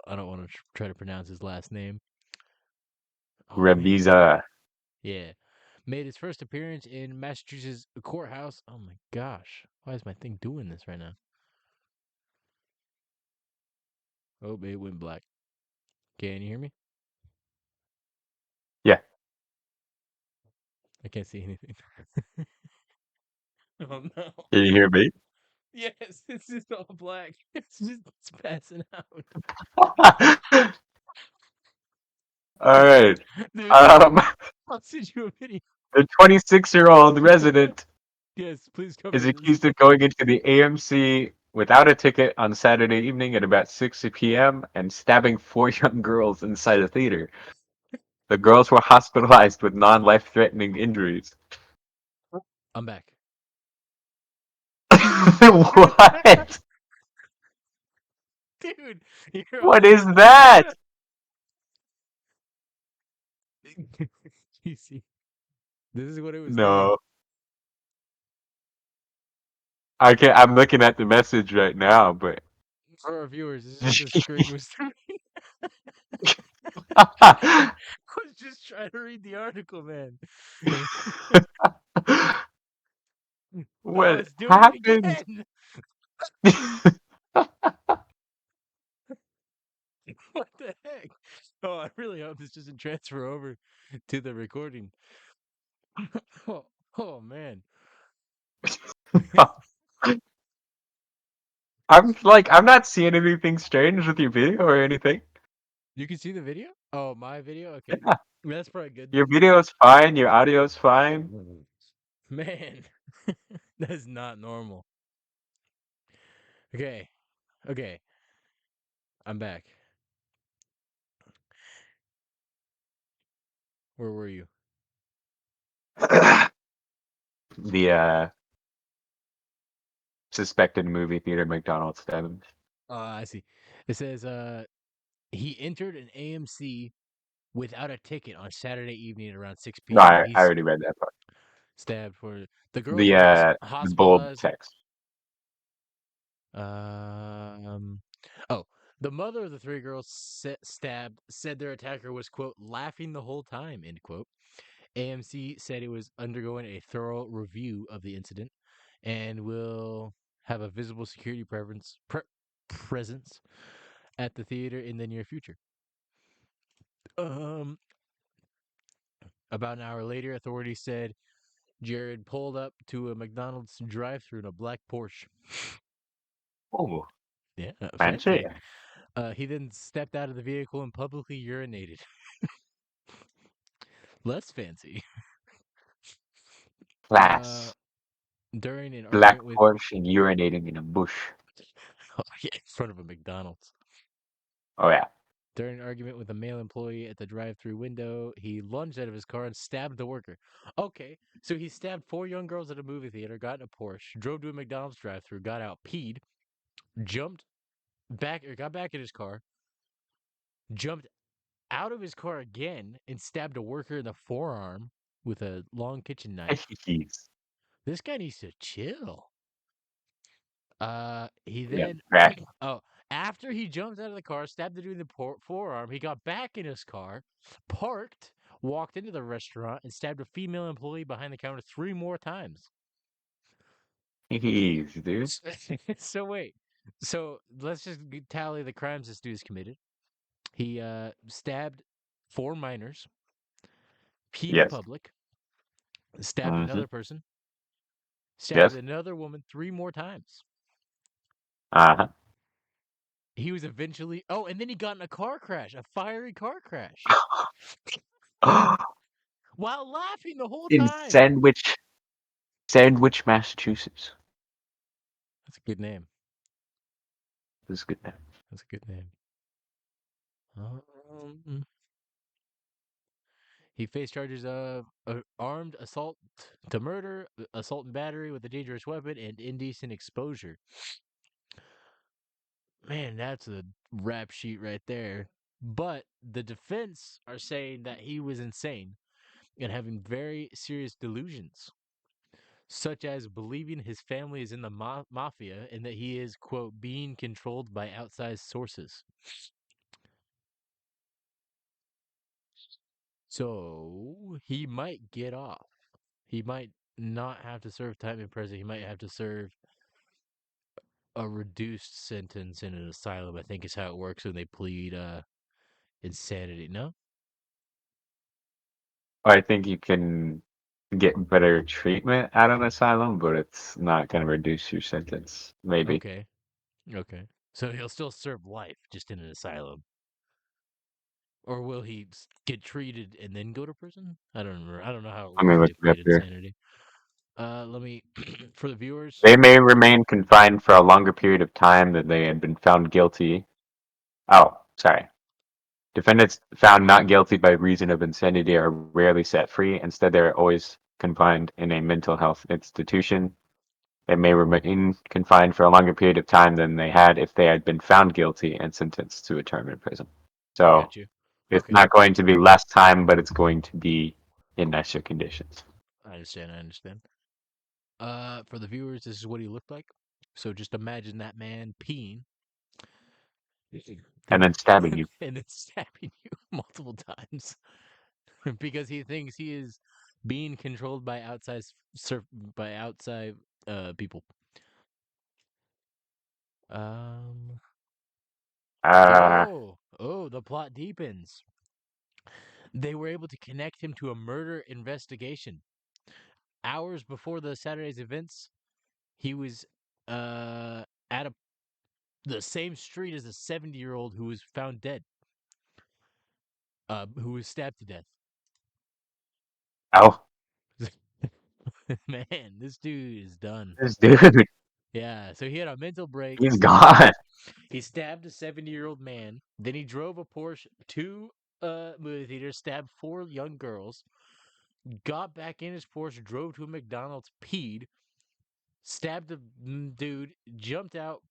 S1: I don't want to try to pronounce his last name. Oh man.
S2: Revisa.
S1: Yeah. made his first appearance in Massachusetts courthouse. Oh my gosh. Why is my thing doing this right now? Oh, it went black. Can you hear me?
S2: Yeah.
S1: I can't see anything. Oh no.
S2: Can you hear me?
S1: Yes, it's just all black. It's passing out.
S2: All right.
S1: Dude,
S2: Um,
S1: I'll send you a video.
S2: the 26-year-old resident
S1: Yes, please
S2: is
S1: cover this.
S2: accused of going into the AMC without a ticket on Saturday evening at about 6 p.m. and stabbing four young girls inside the theater. The girls were hospitalized with non-life-threatening injuries.
S1: I'm back.
S2: What?
S1: Dude, you're
S2: What
S1: all
S2: is that?
S1: you see, this is what it was doing.
S2: No. I can't. I'm looking at the message right now, but
S1: For our viewers, this is what the screen was doing. I was just trying to read the article, man. Oh,
S2: what
S1: it's doing it
S2: happened?
S1: again. What the heck? Oh, I really hope this doesn't transfer over to the recording. Oh, oh man.
S2: I'm not seeing anything strange with your video or anything.
S1: You can see the video? Oh, my video? Okay.
S2: Yeah.
S1: That's probably good
S2: Your
S1: then.
S2: video is fine. Your audio is fine.
S1: Man, that is not normal. Okay. Okay. I'm back. Where were you?
S2: The suspected movie theater McDonald's stabbing.
S1: I see. It says he entered an AMC without a ticket on Saturday evening at around 6
S2: No,
S1: p.m.
S2: I
S1: He's
S2: already read that part.
S1: stabbed for the girls were
S2: The bold
S1: hospitalized.
S2: text.
S1: Um oh, the mother of the three girls stabbed said their attacker was quote laughing the whole time end quote. AMC said it was undergoing a thorough review of the incident and will have a visible security presence at the theater in the near future. Um, about an hour later, authorities said Jared pulled up to a McDonald's drive-thru in a black Porsche.
S2: Oh,
S1: Yeah,
S2: fancy.
S1: fancy. He then stepped out of the vehicle and publicly urinated. Less fancy. Uh,
S2: Class.
S1: during an
S2: Black
S1: argument with
S2: Porsche and urinating in a bush.
S1: oh, yeah, in front of a McDonald's.
S2: Oh yeah.
S1: During an argument with a male employee at the drive-through window, he lunged out of his car and stabbed the worker. Okay, so he stabbed four young girls at a movie theater, got in a Porsche, drove to a McDonald's drive-through, got out, peed, jumped back or got back in his car, jumped out of his car again, and stabbed a worker in the forearm with a long kitchen knife.
S2: Jeez.
S1: This guy needs to chill. He
S2: Yeah,
S1: then
S2: cracking.
S1: oh, after he jumped out of the car, stabbed the dude in the forearm, he got back in his car, parked, walked into the restaurant, and stabbed a female employee behind the counter three more times.
S2: Jeez, dude.
S1: So wait, so let's just tally the crimes this dude's committed. He stabbed four minors, peed in
S2: Yes.
S1: public, stabbed
S2: Mm-hmm.
S1: another person, stabbed
S2: Yes.
S1: another woman three more times.
S2: Uh-huh.
S1: He was eventually and then he got in a car crash, a fiery car crash. While laughing the whole
S2: In
S1: time.
S2: Sandwich, Massachusetts.
S1: That's a good name.
S2: This is good name.
S1: That's a good name. Um, he faced charges of armed assault to murder, assault and battery with a dangerous weapon, and indecent exposure. Man, that's a rap sheet right there. But the defense are saying that he was insane and having very serious delusions, such as believing his family is in the mafia and that he is, quote, being controlled by outside sources. So he might get off. He might not have to serve time in prison. He might have to serve a reduced sentence in an asylum. I think is how it works when they plead insanity. No?
S2: I think you can get better treatment at an asylum, but it's not going to reduce your sentence. Maybe.
S1: Okay. Okay. So he'll still serve life just in an asylum. Or will he get treated and then go to prison? I don't remember. I don't know how it
S2: Let
S1: works
S2: me
S1: when
S2: look
S1: they
S2: it up
S1: plead
S2: here.
S1: insanity. Let me for the viewers.
S2: They may remain confined for a longer period of time than they had been found guilty. Oh, sorry. Defendants found not guilty by reason of insanity are rarely set free. Instead, they are always confined in a mental health institution. They may remain confined for a longer period of time than they had if they had been found guilty and sentenced to a term in prison. So
S1: Got you.
S2: it's
S1: Okay.
S2: not going to be less time, but it's going to be in nicer conditions.
S1: I understand. I understand. For the viewers, this is what he looked like. So just imagine that man peeing,
S2: And
S1: then
S2: then stabbing you.
S1: and then stabbing you multiple times because he thinks he is being controlled by by outside people. Um.
S2: Uh,
S1: Oh, the plot deepens. They were able to connect him to a murder investigation. Hours before the Saturday's events, he was at the same street as a 70-year-old who was found dead, who was stabbed to death.
S2: oh,
S1: Man, this dude is done.
S2: this dude,
S1: Yeah, so he had a mental break.
S2: he's gone.
S1: He stabbed a 70-year-old man. Then he drove a Porsche to movie theater, stabbed four young girls, got back in his Porsche, drove to a McDonald's, peed, stabbed a dude, jumped out,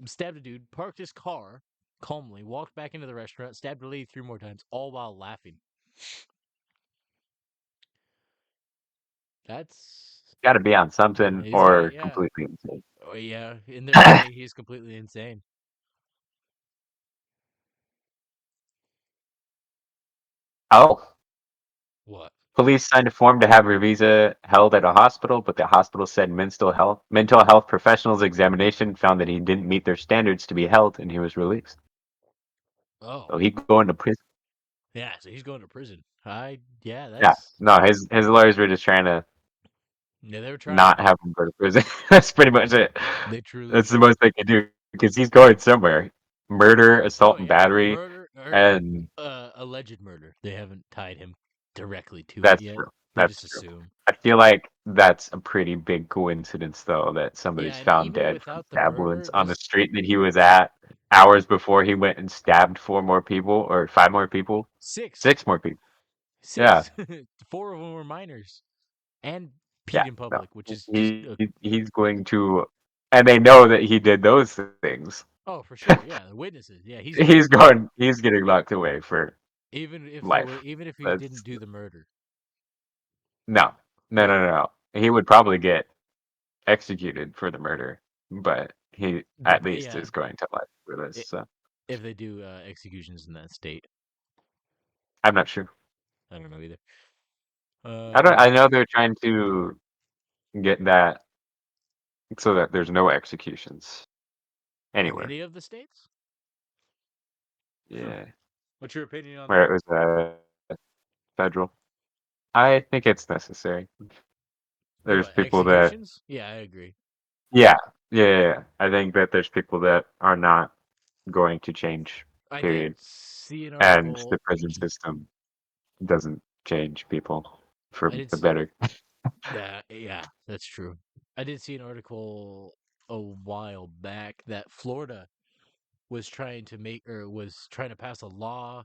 S1: stabbed a dude, parked his car calmly, walked back into the restaurant, stabbed a lady three more times, all while laughing. That's
S2: Got to be on something
S1: he's got
S2: or
S1: yeah.
S2: completely insane.
S1: Oh yeah, and they're saying he's completely insane.
S2: Oh,
S1: What?
S2: police signed a form to have her visa held at a hospital, but the hospital said mental health professionals' examination found that he didn't meet their standards to be held, and he was released.
S1: Oh.
S2: So he going to prison.
S1: Yeah, so he's going to prison. Yeah,
S2: Yeah,
S1: that's
S2: no, his lawyers were just trying to
S1: yeah, they were trying.
S2: not have him go to prison. That's pretty much it.
S1: They truly were
S2: That's the
S1: trying.
S2: most they can do because he's going somewhere. Murder,
S1: Oh
S2: assault, and
S1: yeah,
S2: battery,
S1: murder or
S2: and
S1: alleged murder. They haven't tied him directly to it
S2: that's
S1: yet.
S2: true.
S1: They
S2: That's
S1: just
S2: true.
S1: assume.
S2: I feel like that's a pretty big coincidence, though, that
S1: Yeah,
S2: somebody's
S1: and
S2: found
S1: even
S2: dead from
S1: without the
S2: stab wounds
S1: murder,
S2: on the
S1: just
S2: street that he was at hours before he went and stabbed four more people or five more people,
S1: six,
S2: six more people. Yeah,
S1: six, four of them were minors, and
S2: yeah.
S1: peed in
S2: No,
S1: public, which is just
S2: he's going to, and they know that he did those things.
S1: oh for sure. Yeah, the witnesses. Yeah, he's
S2: He's
S1: done.
S2: going. He's getting locked away for life.
S1: Even if he didn't
S2: That's
S1: do the murder.
S2: no, no,
S1: Yeah,
S2: no, no, no. He would probably get executed for the murder, but he at least
S1: yeah.
S2: is going to life for this. So
S1: If they do executions in that state,
S2: I'm not sure.
S1: I don't know either.
S2: I don't.
S1: But
S2: I know they're trying to get that so that there's no executions
S1: in
S2: anywhere.
S1: any of the states, huh?
S2: Yeah,
S1: What's your opinion on
S2: where
S1: that?
S2: it was federal. I think it's necessary. There's
S1: What
S2: people that,
S1: executions? Yeah, I agree.
S2: yeah, yeah, yeah, yeah. I think that there's people that are not going to change.
S1: I did
S2: Period.
S1: see an
S2: And the
S1: article.
S2: prison system doesn't change people for
S1: I did
S2: the
S1: see
S2: better.
S1: that. Yeah, that's true. I did see an article a while back that Florida was trying to make or was trying to pass a law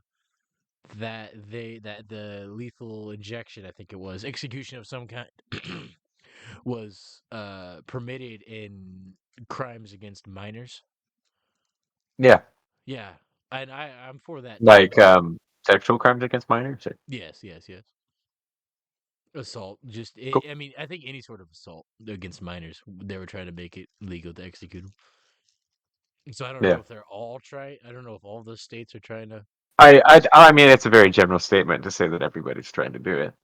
S1: that the lethal injection, I think it was execution of some kind, was permitted in crimes against minors.
S2: Yeah,
S1: Yeah, and I'm for that too.
S2: like sexual crimes against minors.
S1: Yes, yes, yes. Assault, just
S2: Cool.
S1: I mean, I think any sort of assault against minors, they were trying to make it legal to execute them. So I don't know
S2: Yeah.
S1: if they're all trying. I don't know if all those states are trying to.
S2: I mean, it's a very general statement to say that everybody's trying to do it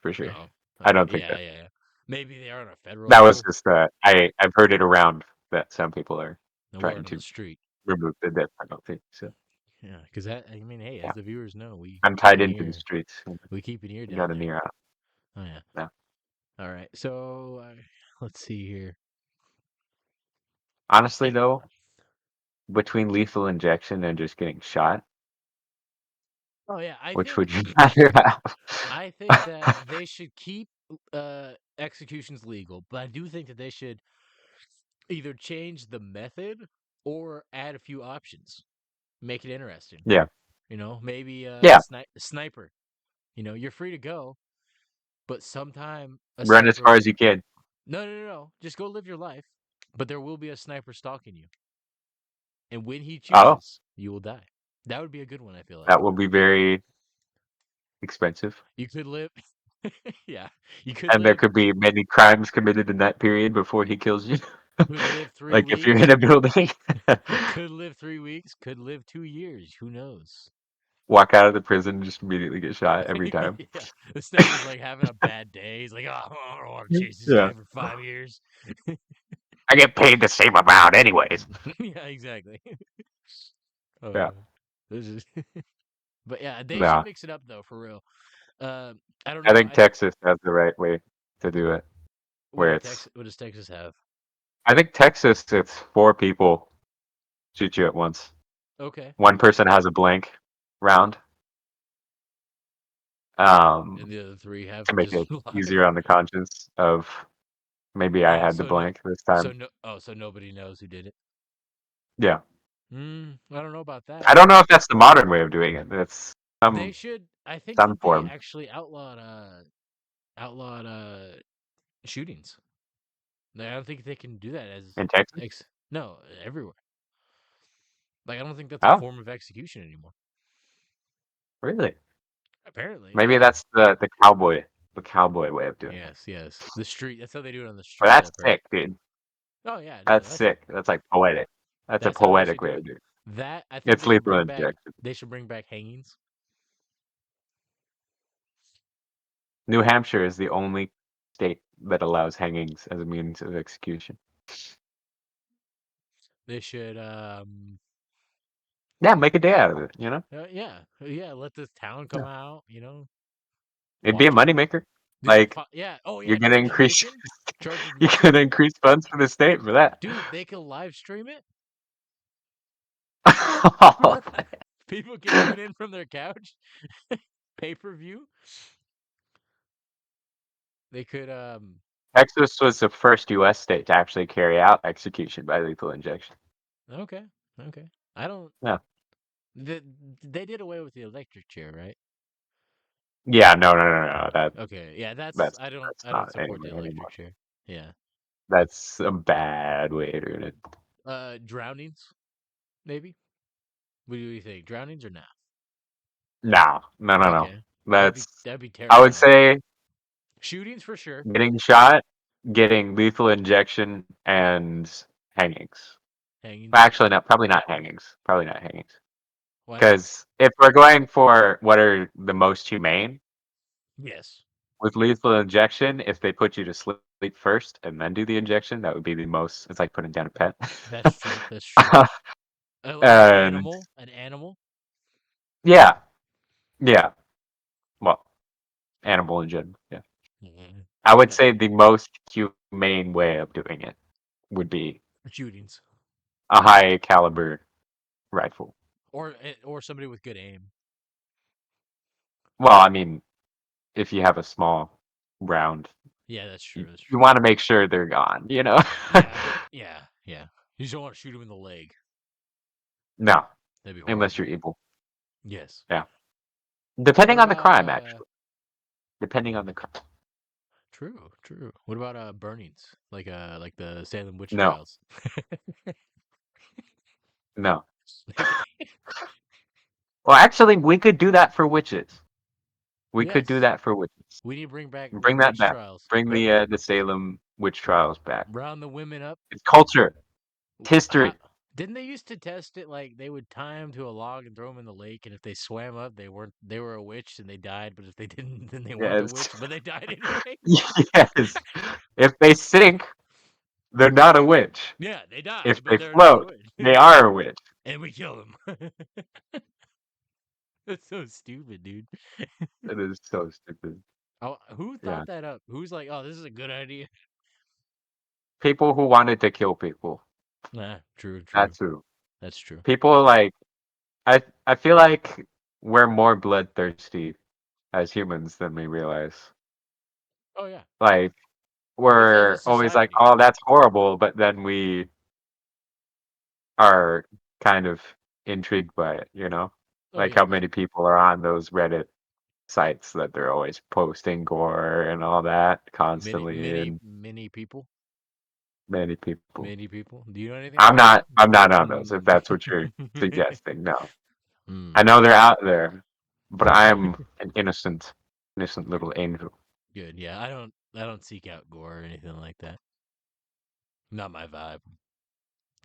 S2: for sure.
S1: Oh.
S2: I don't think
S1: Yeah,
S2: that.
S1: yeah, yeah. Maybe they are on a federal
S2: That was
S1: level.
S2: just I've heard it around that some people are
S1: The
S2: trying
S1: word on the
S2: to
S1: street.
S2: remove the death penalty. So
S1: Yeah, because that. I mean, hey,
S2: yeah,
S1: as the viewers know, we
S2: I'm
S1: keep
S2: tied
S1: an
S2: into the
S1: ear.
S2: streets.
S1: We keep an ear down
S2: Got an
S1: there.
S2: ear out.
S1: Oh yeah.
S2: Yeah.
S1: All right. So let's see here.
S2: Honestly,
S1: Eh,
S2: though, between lethal injection and just getting shot,
S1: Oh yeah,
S2: which would you rather
S1: I think
S2: have?
S1: that they should keep executions legal, but I do think that they should either change the method or add a few options, make it interesting.
S2: Yeah,
S1: Maybe
S2: yeah.
S1: sniper. You're free to go, but sometime a
S2: Run as
S1: sniper.
S2: far as you can.
S1: No, no, no, no. Just go live your life, but there will be a sniper stalking you, and when he
S2: Oh,
S1: chooses, you will die. That would be a good one. I feel like
S2: that will be very expensive.
S1: you could live. Yeah, you
S2: And there could be many crimes committed in that period before he kills you.
S1: could live three
S2: Like if you're in
S1: weeks.
S2: a building,
S1: Could live 3 weeks. Could live 2 years. Who knows?
S2: walk out of the prison, just immediately get shot every time.
S1: Yeah, the sniper's like having a bad day. He's like, "Oh, I don't want to chase this
S2: Yeah.
S1: guy for 5 years."
S2: I get paid the same amount anyways.
S1: Yeah, exactly.
S2: Yeah.
S1: Uh, this is, but yeah, they should
S2: Nah.
S1: mix it up though, for real. Uh, I don't
S2: I
S1: know.
S2: think Texas has the right way to do it. Where it's
S1: What does Texas have?
S2: I think Texas it's 4 people shoot you at once.
S1: Okay,
S2: One person has a blank round.
S1: and
S2: Um
S1: the other three have
S2: to make
S1: just
S2: it
S1: live.
S2: easier on the conscience of maybe I
S1: Oh,
S2: had the blank this time.
S1: so nobody knows who did it.
S2: Yeah.
S1: I don't know about that.
S2: I don't know if that's the modern way of doing it. It's
S1: They should. I think
S2: some
S1: that they
S2: form
S1: actually outlawed shootings. I don't think they can do that as
S2: in Texas.
S1: ex. No, everywhere. Like I don't think that's a
S2: Oh,
S1: form of execution anymore.
S2: really?
S1: Apparently,
S2: Maybe
S1: yeah.
S2: that's the cowboy way of doing it.
S1: Yes, yes. The street. That's how they do it on the
S2: But
S1: street.
S2: that's
S1: Apparently.
S2: sick, dude.
S1: Oh yeah, no.
S2: That's sick. That's like poetic. That's a
S1: That's how they should
S2: poetic
S1: do
S2: way
S1: it.
S2: of doing it.
S1: That I think
S2: It's lethal injection.
S1: They should bring back hangings.
S2: New Hampshire is the only state that allows hangings as a means of execution.
S1: They should.
S2: Yeah, make a day out of it, you know?
S1: Yeah, yeah. Let this town come
S2: Yeah.
S1: out.
S2: It'd be a
S1: Watch it.
S2: moneymaker. Like
S1: Yeah. Oh
S2: you're
S1: yeah.
S2: gonna
S1: Charge
S2: increase
S1: admission. Charge
S2: you're
S1: admission.
S2: gonna increase funds for the state for that.
S1: Dude, they can live stream it.
S2: Oh,
S1: People can tune in from their couch. Pay per view. They could.
S2: Texas was the first US state to actually carry out execution by lethal injection.
S1: Okay. Okay. I don't.
S2: Yeah.
S1: They, they did away with the electric chair, right?
S2: Yeah, no.
S1: Okay. Yeah.
S2: That's
S1: I don't
S2: not
S1: support the
S2: anywhere
S1: electric
S2: anymore.
S1: chair. Yeah.
S2: That's a bad way of doing it.
S1: Drownings. Maybe. What do you think? Drownings or not?
S2: No.
S1: Okay.
S2: That's
S1: That'd be
S2: I would
S1: terrifying.
S2: say
S1: Shootings for sure.
S2: getting shot, getting lethal injection, and hangings.
S1: Hangings.
S2: Actually, no, probably not hangings. Probably not hangings.
S1: Why not?
S2: Because if we're going for what are the most humane
S1: Yes.
S2: with lethal injection, if they put you to sleep first and then do the injection, that would be the most. It's like putting down a pet.
S1: That's true. That's true. Like
S2: And
S1: an animal.
S2: yeah, yeah. Well, animal in general. Yeah.
S1: Mhm.
S2: I would
S1: Uh,
S2: say the most humane way of doing it would be
S1: Shootings,
S2: a high caliber rifle.
S1: or somebody with good aim.
S2: Well, I mean, if you have a small round,
S1: Yeah, that's true. That's
S2: you
S1: true.
S2: want to make sure they're gone, you know?
S1: Yeah, but yeah. You just don't want to shoot him in the leg.
S2: No,
S1: That'd be
S2: unless
S1: horrible.
S2: you're evil.
S1: Yes.
S2: Yeah.
S1: What
S2: Depending on the
S1: about
S2: crime, actually. Depending on the crime.
S1: True, true. What about burnings? Like the Salem witch
S2: No,
S1: trials.
S2: no.
S1: Like,
S2: Well, actually, we could do that for witches. We could do
S1: yes.
S2: that for witches.
S1: We need to bring back
S2: Bring that
S1: witch
S2: back.
S1: trials.
S2: Bring the Salem witch trials back.
S1: Round the women up.
S2: It's culture. It's
S1: How
S2: history.
S1: Didn't they used to test it like they would tie them to a log and throw them in the lake, and if they swam up, they were a witch and they died. But if they didn't, then they weren't a
S2: Yes.
S1: witch, but they died anyway.
S2: Yes. If they sink, they're not a witch.
S1: Yeah, they
S2: If
S1: died, but
S2: they
S1: they're not a
S2: float,
S1: witch.
S2: they are a witch.
S1: And we kill them. That's so stupid, dude.
S2: It is so stupid.
S1: Oh, who
S2: Yeah.
S1: thought that up? Who's like, oh, this is a good idea?
S2: People who wanted to kill people.
S1: Nah, true, true.
S2: That's who.
S1: That's true.
S2: People like I feel like we're more bloodthirsty as humans than we realize.
S1: Oh yeah,
S2: Like
S1: it's as a
S2: we're always like,
S1: society.
S2: "Oh, that's horrible," but then we are kind of intrigued by it, you know?
S1: Oh
S2: Like
S1: yeah,
S2: how many people are on those Reddit sites that they're always posting gore and all that
S1: many,
S2: constantly,
S1: many,
S2: and
S1: many people,
S2: many people.
S1: many people. Do you know anything
S2: I'm
S1: about that?
S2: not I'm not on those if
S1: Mm.
S2: that's what you're suggesting. No. I
S1: Mm.
S2: know they're out there, but I am an innocent little angel.
S1: Good. Yeah, I don't seek out gore or anything like that. Not my vibe.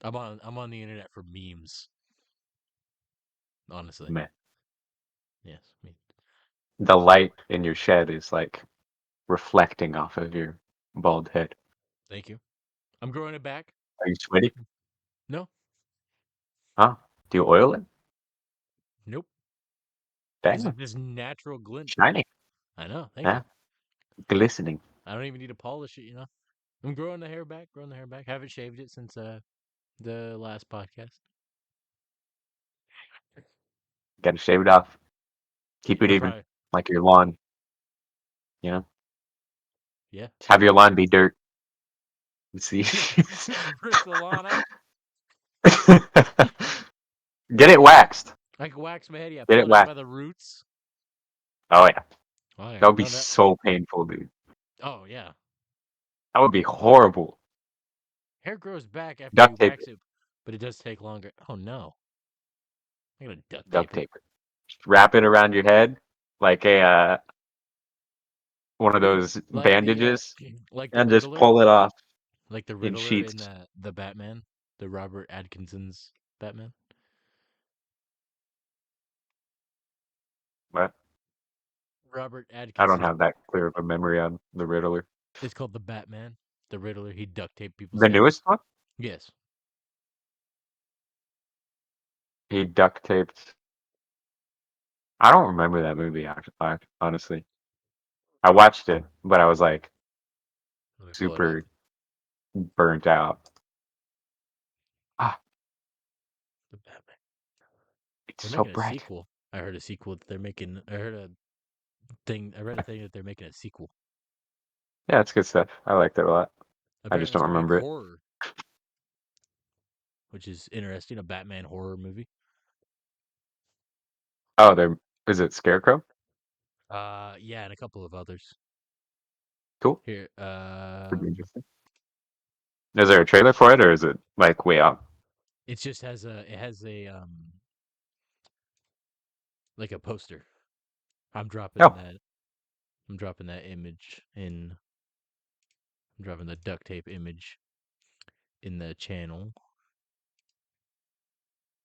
S1: I'm on the internet for memes. Honestly,
S2: Man.
S1: yes. Me.
S2: The light in your shed is like reflecting off of your bald head.
S1: Thank you. I'm growing it back.
S2: Are you sweaty?
S1: No,
S2: Huh? Do you oil it?
S1: nope. It's
S2: Dang,
S1: this natural glint to it.
S2: shiny.
S1: I know. Thank you.
S2: Yeah, glistening.
S1: I don't even need to polish it. I'm growing the hair back. Growing the hair back. Haven't shaved it since the last podcast.
S2: Got to shave it off. Keep it
S1: I'm
S2: even,
S1: probably
S2: like your lawn. You know,
S1: yeah.
S2: have your lawn be dirt. See,
S1: Rip the lawn out.
S2: get it waxed.
S1: I can wax my head. Yeah,
S2: Get
S1: pull
S2: it
S1: it out by
S2: waxed.
S1: the roots.
S2: Oh yeah,
S1: Oh yeah.
S2: that would be
S1: No, that.
S2: so painful, dude.
S1: Oh yeah.
S2: That would be horrible.
S1: Hair grows back after you
S2: Duct tape
S1: wax
S2: it.
S1: it, but it does take longer. Oh no. I'm gonna duct
S2: Duct
S1: tape it.
S2: tape it. Just wrap it around your head like a one of those
S1: Like the
S2: bandages,
S1: like the
S2: and just
S1: Riddler,
S2: pull it off
S1: like the
S2: in
S1: Riddler in
S2: sheets.
S1: the Batman, the Robert Atkinson's Batman.
S2: But
S1: Robert
S2: I don't
S1: Atkinson's.
S2: have that clear of a memory on the Riddler.
S1: It's called the Batman. The Riddler. He duct taped people's
S2: The
S1: heads.
S2: newest one,
S1: Yes.
S2: he duct taped. I don't remember that movie actually. Honestly, I watched it, but I was like
S1: Let me pull it up.
S2: super burnt out. Ah,
S1: The Batman.
S2: it's
S1: They're
S2: so
S1: making a
S2: bright.
S1: sequel. I heard a sequel that they're making. I heard a thing. I read a thing that they're making a sequel.
S2: Yeah, it's good stuff. I liked it a lot. I just
S1: Apparently, it's
S2: don't
S1: gonna be
S2: remember it.
S1: horror, which is interesting. A Batman horror movie.
S2: Oh, there is it Scarecrow?
S1: Yeah, and a couple of others.
S2: Cool.
S1: Here,
S2: Pretty interesting. Is there a trailer for it, or is it like way out?
S1: it has a like a poster. I'm dropping
S2: Oh,
S1: that. I'm dropping that image in. I'm dropping the duct tape image in the channel,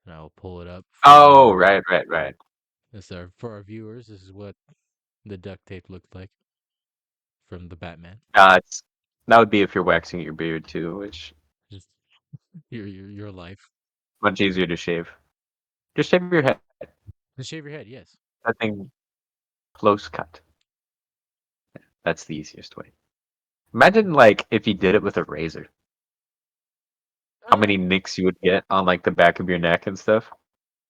S1: and I'll pull it up
S2: oh,
S1: for
S2: right.
S1: for our viewers. This is what the duct tape looked like from the Batman.
S2: It's that would be if you're waxing your beard too, which
S1: Just your life.
S2: much easier to shave. Just shave your head.
S1: Just shave your head. Yes.
S2: That thing close cut. That's the easiest way. Imagine like if you did it with a razor. How
S1: Uh,
S2: many nicks you would get on like the back of your neck and stuff.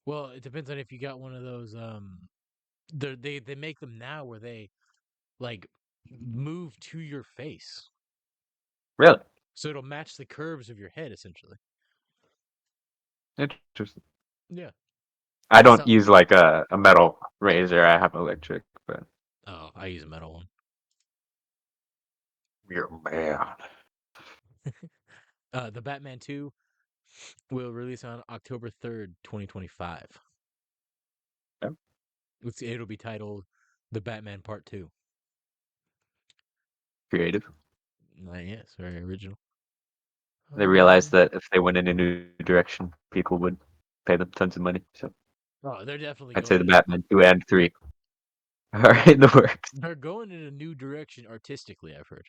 S1: well, it depends on if you got one of those. They make them now where they like move to your face,
S2: Really
S1: so it'll match the curves of your head essentially.
S2: interesting.
S1: Yeah.
S2: I don't
S1: So,
S2: use like a metal razor. I have electric, but
S1: oh, I use a metal one.
S2: you're a man.
S1: The Batman 2 will release on October 3rd, 2025.
S2: Yeah,
S1: It'll be titled The Batman Part 2.
S2: creative.
S1: Yes, very original.
S2: They realized
S1: Um,
S2: that if they went in a new direction, people would pay them tons of money. So
S1: oh, they're definitely
S2: I'd say
S1: going
S2: the
S1: in.
S2: Batman 2 and 3 are in the works.
S1: They're going in a new direction artistically. I've heard.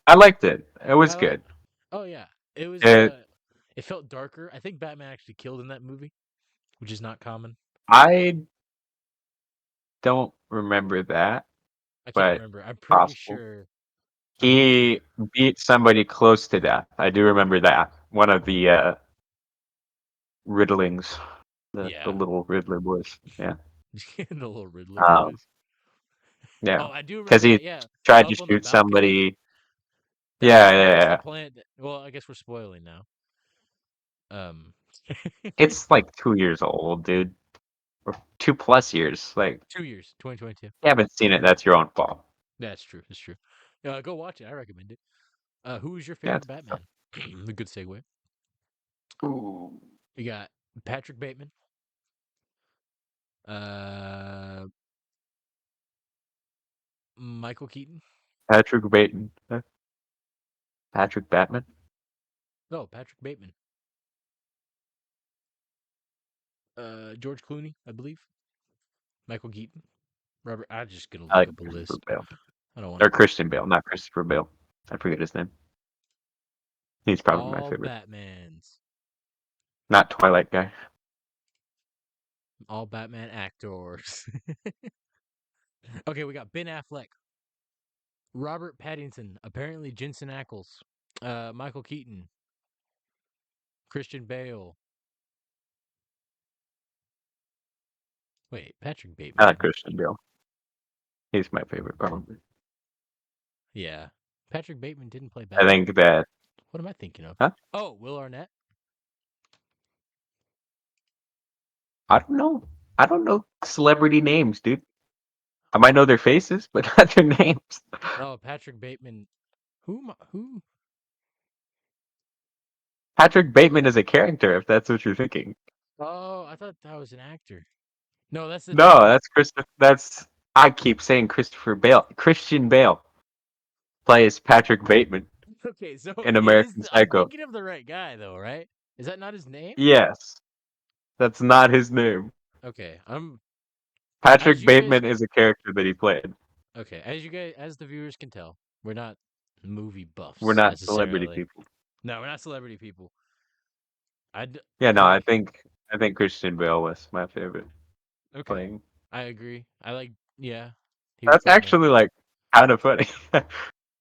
S2: I liked it. It was
S1: I like.
S2: good.
S1: Oh yeah, it was.
S2: It,
S1: It felt darker. I think Batman actually killed in that movie, which is not common.
S2: I don't remember that,
S1: I can't
S2: but
S1: remember. I'm pretty
S2: possible.
S1: sure. I'm pretty sure.
S2: He beat somebody close to death. I do remember that. One of the Riddlings, the
S1: Yeah,
S2: little Riddler boys. Yeah.
S1: the little Riddler
S2: Um,
S1: boys.
S2: yeah.
S1: Oh, I do
S2: Because
S1: remember
S2: he
S1: that. Yeah,
S2: tried to
S1: up on the
S2: shoot
S1: balcony.
S2: somebody.
S1: That's
S2: Yeah,
S1: the
S2: yeah,
S1: that's the
S2: yeah.
S1: plant. Well, I guess we're spoiling now. Um,
S2: It's like 2 years old, dude. Or 2+ years. Like,
S1: 2 years, 2022.
S2: you haven't seen it, that's your own fault.
S1: That's true. That's true. Go watch it. I recommend it. Who is your
S2: Yeah.
S1: favorite Batman? A good segue.
S2: Ooh.
S1: You got Patrick Bateman. Uh, Michael Keaton.
S2: Patrick Bateman. Patrick Batman.
S1: No, Patrick Bateman. George Clooney, I believe. Michael Keaton. Robert. I'm just gonna
S2: I
S1: look
S2: like
S1: up a
S2: Christopher
S1: list.
S2: Bale.
S1: I don't want
S2: Or
S1: to.
S2: Christian Bale, not Christopher Bale. I forget his name. He's probably my
S1: All
S2: favorite.
S1: Batmans.
S2: Not Twilight guy.
S1: All Batman actors. Okay, we got Ben Affleck, Robert Pattinson, apparently Jensen Ackles, Michael Keaton, Christian Bale. Wait, Patrick
S2: I
S1: Bateman
S2: like
S1: didn't.
S2: Christian Bale. He's my favorite, probably.
S1: Yeah, Patrick Bateman didn't play
S2: I
S1: Batman.
S2: think that.
S1: What am I thinking of?
S2: Huh?
S1: Oh, Will Arnett.
S2: I don't know. I don't know celebrity names, dude. I might know their faces, but not their names.
S1: Oh, Patrick Bateman. Who?
S2: Patrick Bateman is a character, if that's what you're thinking.
S1: Oh, I thought that was an actor. No, that's the
S2: No,
S1: director.
S2: that's Christopher. That's I keep saying Christopher Bale. Christian Bale plays Patrick Bateman
S1: Okay, so
S2: in
S1: it is.
S2: American
S1: I'm
S2: Psycho.
S1: thinking of the right guy, though, right? Is that not his name?
S2: Yes, that's not his name.
S1: Okay, I'm. As
S2: Patrick
S1: you guys,
S2: Bateman is a character that he played.
S1: okay, as the viewers can tell, we're not movie
S2: We're
S1: buffs
S2: not celebrity
S1: necessarily.
S2: people.
S1: No, we're not celebrity people.
S2: Yeah, no, I
S1: Like,
S2: think I think Christian Bale was my favorite
S1: okay,
S2: playing.
S1: I agree. I like, yeah, he was
S2: That's
S1: Batman.
S2: actually like kind of funny.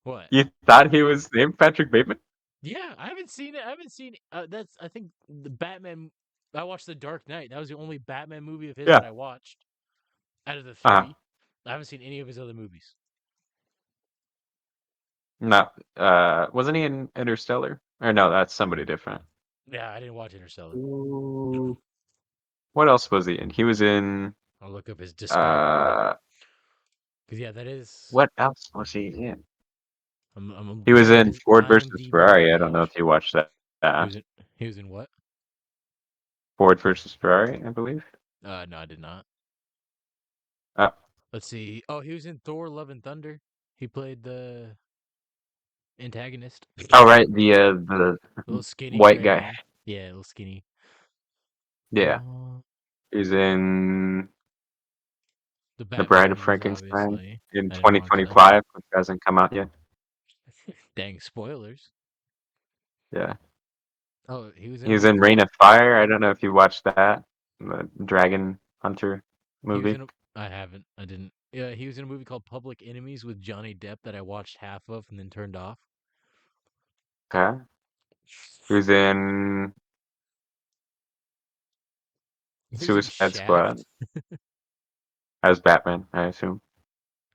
S1: What?
S2: You thought he was named Patrick Bateman?
S1: Yeah, I haven't seen it. I haven't seen. That's. I think the Batman. I watched The Dark Knight. That was the only Batman movie of his
S2: Yeah.
S1: that I watched out of the
S2: Uh-huh.
S1: three. I haven't seen any of his other movies.
S2: No. Wasn't he in Interstellar? Or no, that's somebody different.
S1: Yeah, I didn't watch Interstellar.
S2: Ooh. What else was he in? He was in
S1: I'll look up his discography.
S2: uh
S1: Cause yeah, that is.
S2: what else was he in?
S1: I'm
S2: He was
S1: looking up
S2: in
S1: his
S2: Ford versus
S1: IMDb
S2: Ferrari. I don't know if
S1: page.
S2: you watched that.
S1: He was in. He was in what?
S2: Ford versus Ferrari, I believe.
S1: No, I did not.
S2: Uh,
S1: Let's see. Oh, he was in Thor: Love and Thunder. He played the antagonist.
S2: oh right, the
S1: Little skinny
S2: white
S1: gray
S2: guy.
S1: man. Yeah, little skinny.
S2: Yeah.
S1: Uh,
S2: He's in
S1: the
S2: The
S1: Batman
S2: Bride of
S1: movies,
S2: Frankenstein
S1: obviously.
S2: in
S1: I didn't watch that.
S2: 2025, which hasn't come out yet.
S1: Dang, spoilers.
S2: Yeah.
S1: Oh, he was in
S2: He
S1: a
S2: was
S1: movie
S2: in Reign
S1: called.
S2: of Fire. I don't know if you watched that. The Dragon Hunter
S1: He was
S2: movie.
S1: in. I haven't. I didn't. Yeah, he was in a movie called Public Enemies with Johnny Depp that I watched half of and then turned off.
S2: Okay. He was in
S1: He was in
S2: Suicide Squad
S1: Shaft.
S2: as Batman, I assume.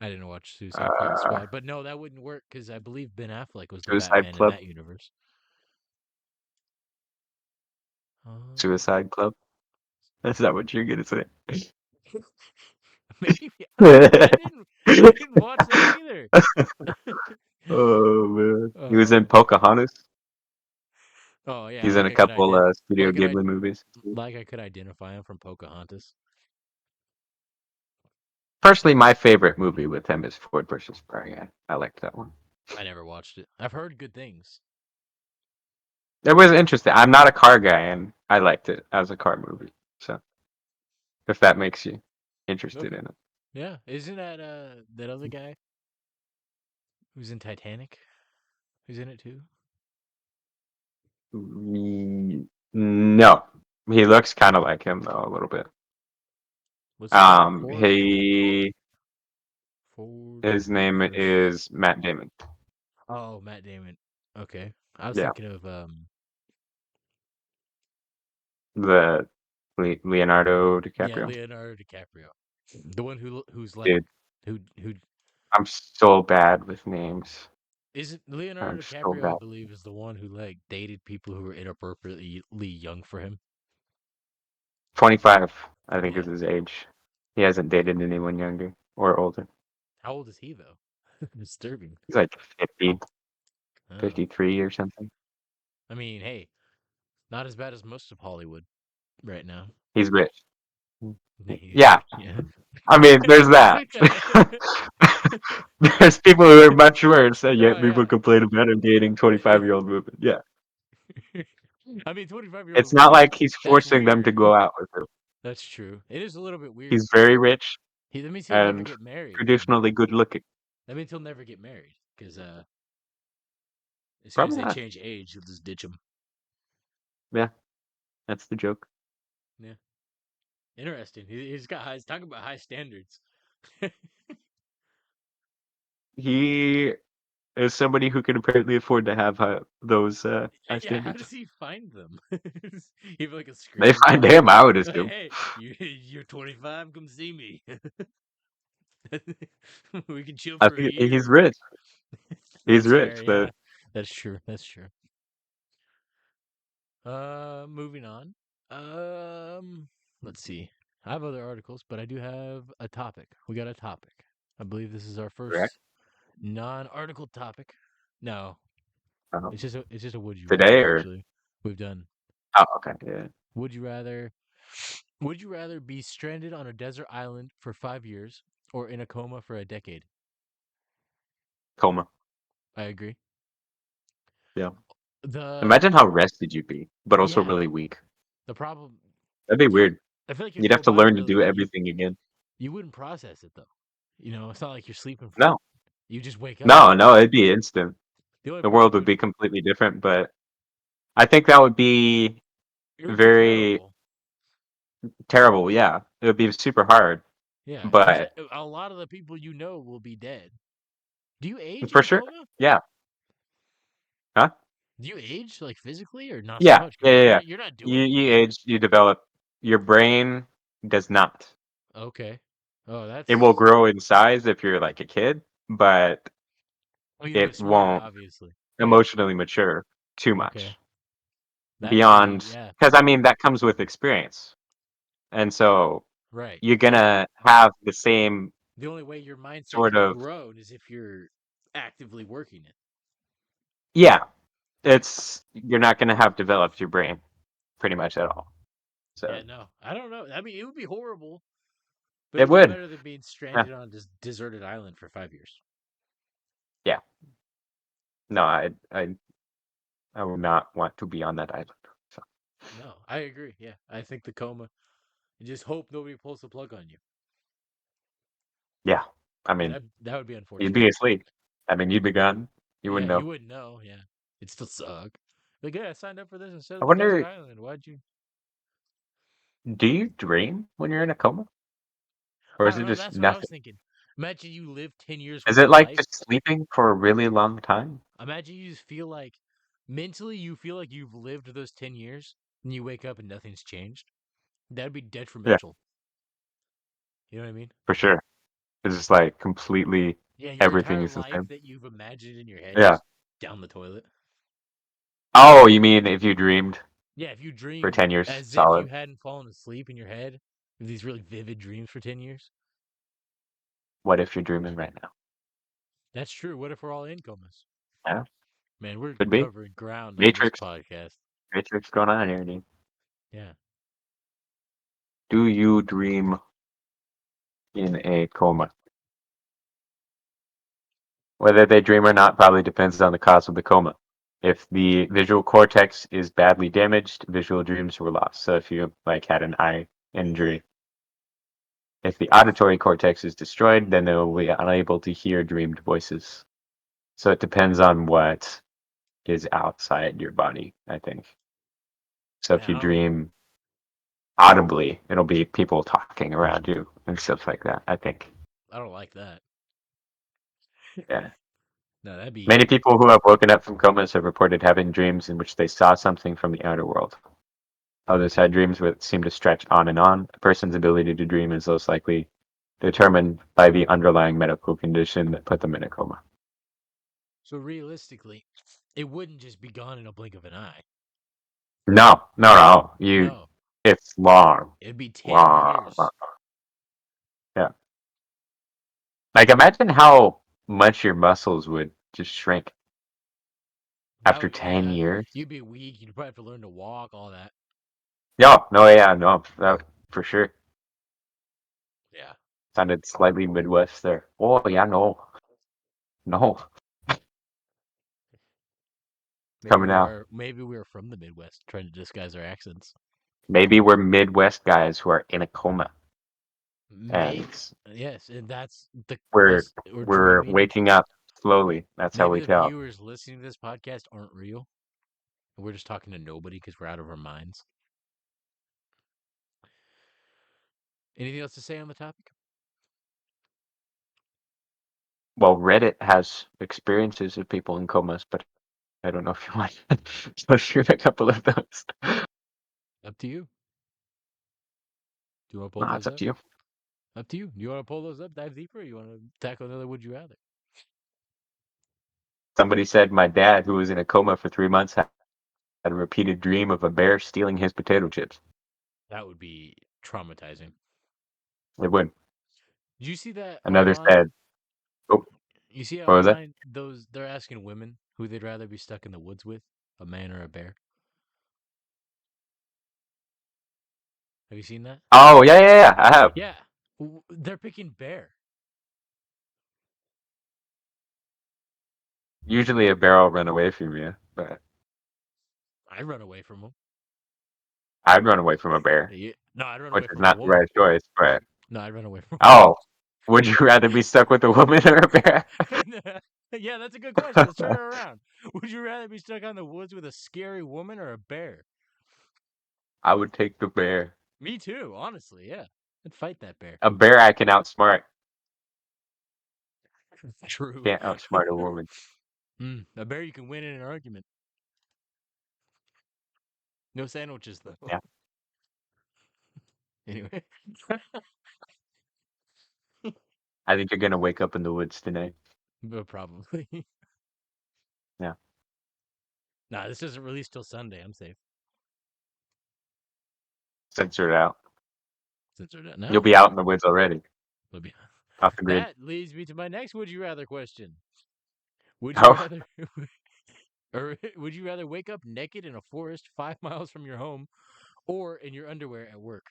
S1: I didn't watch Suicide
S2: Uh,
S1: Squad, but no, that wouldn't work because I believe Ben Affleck was the
S2: Suicide
S1: Batman in
S2: Club.
S1: that universe. Um,
S2: Suicide Club. Is that what you're gonna say?
S1: maybe I didn't watch that either.
S2: Oh man. He was in
S1: uh,
S2: Pocahontas.
S1: oh yeah,
S2: He's in a couple Studio Ghibli movies.
S1: like I could identify him from Pocahontas.
S2: Personally, my favorite movie with him is Ford versus Ferrari. I liked that one.
S1: I never watched it. I've heard good things.
S2: It was interesting. I'm not a car guy, and I liked it as a car movie. So if that makes you interested
S1: Okay.
S2: in it.
S1: Yeah. Isn't that that other guy who's in Titanic? Who's in it too?
S2: No, he looks kind of like him though a little bit.
S1: What's his name? Ford.
S2: He
S1: Ford
S2: his name
S1: Pierce.
S2: is Matt Damon.
S1: Oh, Matt Damon. Okay. I was
S2: Yeah,
S1: thinking of
S2: the Leonardo
S1: yeah,
S2: DiCaprio.
S1: Leonardo DiCaprio. The one who's like
S2: Dude,
S1: who
S2: I'm so bad with names.
S1: isn't Leonardo
S2: I'm so
S1: DiCaprio, I
S2: bad.
S1: believe, is the one who like dated people who were inappropriately young for him.
S2: 25, I think,
S1: Yeah.
S2: is his age. He hasn't dated anyone younger or older.
S1: How old is he though? Disturbing.
S2: He's like 50,
S1: Oh.
S2: 53 or something.
S1: I mean, hey, not as bad as most of Hollywood right now.
S2: He's rich.
S1: He's
S2: Yeah,
S1: rich. Yeah.
S2: I mean, there's that. There's people who are much worse, and
S1: No,
S2: yet people
S1: yeah.
S2: complain about him dating 25-year-old women. Yeah.
S1: I mean, 25-year-old
S2: It's not
S1: women,
S2: like he's
S1: that's
S2: forcing them to
S1: weird.
S2: go out with him.
S1: That's true. It is a little bit weird.
S2: He's very rich
S1: That means he'll never
S2: and
S1: get married then.
S2: traditionally good looking.
S1: That means he'll never get married because as soon as
S2: Probably
S1: they
S2: not.
S1: change age, you'll just ditch him.
S2: Yeah, that's the joke.
S1: Yeah. Interesting. He's got high. Talk about high standards.
S2: He is somebody who can apparently afford to have those high
S1: Yeah. How
S2: standards.
S1: does he find them? He have like a
S2: They
S1: screening
S2: find
S1: card.
S2: him, I would
S1: Like,
S2: assume.
S1: hey, you're 25. Come see me. We can chill
S2: I
S1: for a
S2: think he's
S1: year.
S2: rich. He's
S1: That's
S2: rich,
S1: fair.
S2: but
S1: Yeah. That's true. That's true. Moving on. Um, let's see. I have other articles, but I do have a topic. We got a topic. I believe this is our
S2: correct.
S1: first non-article topic. No,
S2: uh
S1: it's just a would you rather
S2: Today or
S1: actually. We've done
S2: oh, okay, yeah,
S1: would you rather would you rather be stranded on a desert island for 5 years or in a coma for a decade?
S2: coma.
S1: I agree.
S2: Yeah.
S1: The
S2: Imagine how rested you'd be, but also
S1: yeah,
S2: really weak.
S1: the problem
S2: That'd be
S1: you
S2: weird.
S1: I feel like it'd
S2: You'd have
S1: go
S2: to
S1: by
S2: learn to
S1: really
S2: do
S1: quick. You
S2: everything again.
S1: you wouldn't process it though. You know, it's not like you're sleeping for
S2: No,
S1: it. You just wake up.
S2: no, it'd be instant.
S1: The only
S2: The world
S1: problem
S2: would
S1: would
S2: be completely different, but I think that would be
S1: it would be
S2: very
S1: terrible.
S2: terrible. Yeah, it would be super hard,
S1: Yeah, because
S2: but
S1: a lot of the people you know will be dead. Do you age in
S2: for
S1: a
S2: sure.
S1: coma?
S2: Yeah. Huh?
S1: Do you age like physically or not so
S2: Yeah,
S1: much?
S2: yeah,
S1: Because
S2: yeah, yeah.
S1: you're not
S2: You
S1: doing
S2: you
S1: anything.
S2: age, you develop. Your brain does not.
S1: Okay. Oh,
S2: It will
S1: that's
S2: grow in size if you're like a kid, but
S1: oh, you'll get
S2: it
S1: smarter,
S2: won't
S1: obviously. Yeah.
S2: emotionally mature too
S1: Okay.
S2: much
S1: That would be
S2: beyond.
S1: yeah.
S2: Because I mean, that comes with experience, and so
S1: Right.
S2: you're
S1: But
S2: gonna have the same
S1: the only way your mindset
S2: sort
S1: can
S2: of.
S1: grow is if you're actively working it.
S2: Yeah, it's you're not gonna have developed your brain pretty much at all.
S1: Yeah.
S2: So
S1: No, I don't know. I mean, it would be horrible, but it
S2: it
S1: would be
S2: would.
S1: better than being
S2: Yeah.
S1: stranded on a deserted island for 5 years.
S2: Yeah. No, I would not want to be on that island. So
S1: No, I agree. Yeah, I think the coma. You just hope nobody pulls the plug on you.
S2: yeah, I mean,
S1: That would be
S2: you'd
S1: unfortunate.
S2: be asleep. I mean, you'd be gone. You
S1: Yeah,
S2: wouldn't
S1: you
S2: know.
S1: wouldn't know. Yeah, it'd still suck. Like, yeah, I signed up for this instead
S2: I
S1: of the desert
S2: wonder,
S1: island. Why'd you?
S2: do you dream when you're in a coma, or
S1: I
S2: is
S1: don't
S2: it
S1: know.
S2: just
S1: That's what I was
S2: nothing?
S1: thinking. Imagine you live 10 years
S2: Is
S1: worth
S2: it
S1: of
S2: like
S1: life.
S2: just sleeping for a really long time?
S1: Imagine you just feel like mentally you feel like you've lived those 10 years, and you wake up and nothing's changed. That'd be
S2: Yeah,
S1: detrimental. You know what I mean?
S2: for sure. It's just like completely
S1: Yeah, your
S2: everything
S1: entire
S2: is the
S1: life
S2: same.
S1: that you've imagined in your head
S2: Yeah.
S1: just down the toilet.
S2: Oh, you mean if you dreamed
S1: Yeah, if you
S2: for
S1: dreamed
S2: 10 years
S1: as if you
S2: solid?
S1: hadn't fallen asleep in your head, these really vivid dreams for 10 years.
S2: What if you're dreaming right now?
S1: That's true. What if we're all in comas?
S2: Yeah,
S1: Man, we're
S2: could be.
S1: covering ground on this
S2: Matrix.
S1: podcast.
S2: Matrix going on here, dude.
S1: Yeah.
S2: Do you dream in a coma? Whether they dream or not probably depends on the cause of the coma. If the visual cortex is badly damaged, visual dreams were lost. So if you like had an eye injury, if the auditory cortex is destroyed, then they will be unable to hear dreamed voices. So it depends on what is outside your body, I think. So if
S1: Man,
S2: you dream audibly, it'll be people talking around you and stuff like that, I think.
S1: I don't like that.
S2: Yeah.
S1: No, that'd be
S2: Many people who have woken up from comas have reported having dreams in which they saw something from the outer world. Others had dreams that seemed to stretch on and on. A person's ability to dream is most likely determined by the underlying medical condition that put them in a coma.
S1: so realistically, it wouldn't just be gone in a blink of an eye.
S2: No, no, no.
S1: No,
S2: It's long,
S1: it'd be 10
S2: long, long.
S1: years.
S2: Yeah. Like imagine how much your muscles would just shrink
S1: That
S2: after
S1: would,
S2: 10
S1: yeah,
S2: years.
S1: you'd be weak. You'd probably have to learn to walk, all that.
S2: No, no, yeah, no, that, for sure.
S1: Yeah.
S2: Sounded slightly Midwest there. Oh, yeah, no, no,
S1: Maybe
S2: coming
S1: we
S2: out.
S1: are. Maybe we are from the Midwest, trying to disguise our accents.
S2: Maybe we're Midwest guys who are in a coma, and
S1: Maybe. Yes, and that's the
S2: we're
S1: us. We're
S2: we're
S1: dreaming.
S2: waking up slowly. That's how
S1: Maybe
S2: we
S1: the
S2: tell.
S1: viewers listening to this podcast aren't real. And we're just talking to nobody because we're out of our minds. Anything else to say on the topic?
S2: Well, Reddit has experiences of people in comas, but I don't know if you want to share a couple of those.
S1: Up to you. Do you want to pull
S2: No, it's
S1: those
S2: up
S1: up?
S2: to you.
S1: Up to you. Do you want to pull those up, dive deeper, or you want to tackle another would you rather?
S2: Somebody said my dad, who was in a coma for 3 months, had a repeated dream of a bear stealing his potato chips.
S1: That would be traumatizing.
S2: It would.
S1: Did you see that
S2: Another
S1: online?
S2: said, "Oh,
S1: You see
S2: what was that?
S1: online those they're asking women who they'd rather be stuck in the woods with, a man or a bear. Have you seen that?
S2: Oh, yeah, yeah, yeah. I have.
S1: Yeah, they're picking bear.
S2: Usually a bear will run away from you, but
S1: I'd run away from them.
S2: I'd run away from a bear,
S1: Yeah. No, I'd run
S2: which
S1: away
S2: is
S1: from a
S2: not the
S1: woman.
S2: right choice. But
S1: No, I'd run away from a woman.
S2: oh, would you rather be stuck with a woman or a bear?
S1: Yeah, that's a good question. Let's turn it around. Would you rather be stuck on the woods with a scary woman or a bear?
S2: I would take the bear.
S1: Me too, honestly. Yeah, I'd fight that bear.
S2: A bear I can outsmart.
S1: True.
S2: Can't outsmart a woman.
S1: A bear you can win in an argument. No sandwiches though.
S2: Yeah.
S1: Anyway,
S2: I think you're gonna wake up in the woods tonight.
S1: but probably.
S2: Yeah.
S1: Nah, this doesn't release till Sunday. I'm safe.
S2: Censor it out.
S1: Censor that.
S2: You'll
S1: No,
S2: be out in the woods already.
S1: it'll be.
S2: Off the grid.
S1: That leads me to my next would you rather question. Would you
S2: Oh,
S1: rather or would you rather wake up naked in a forest 5 miles from your home or in your underwear at work?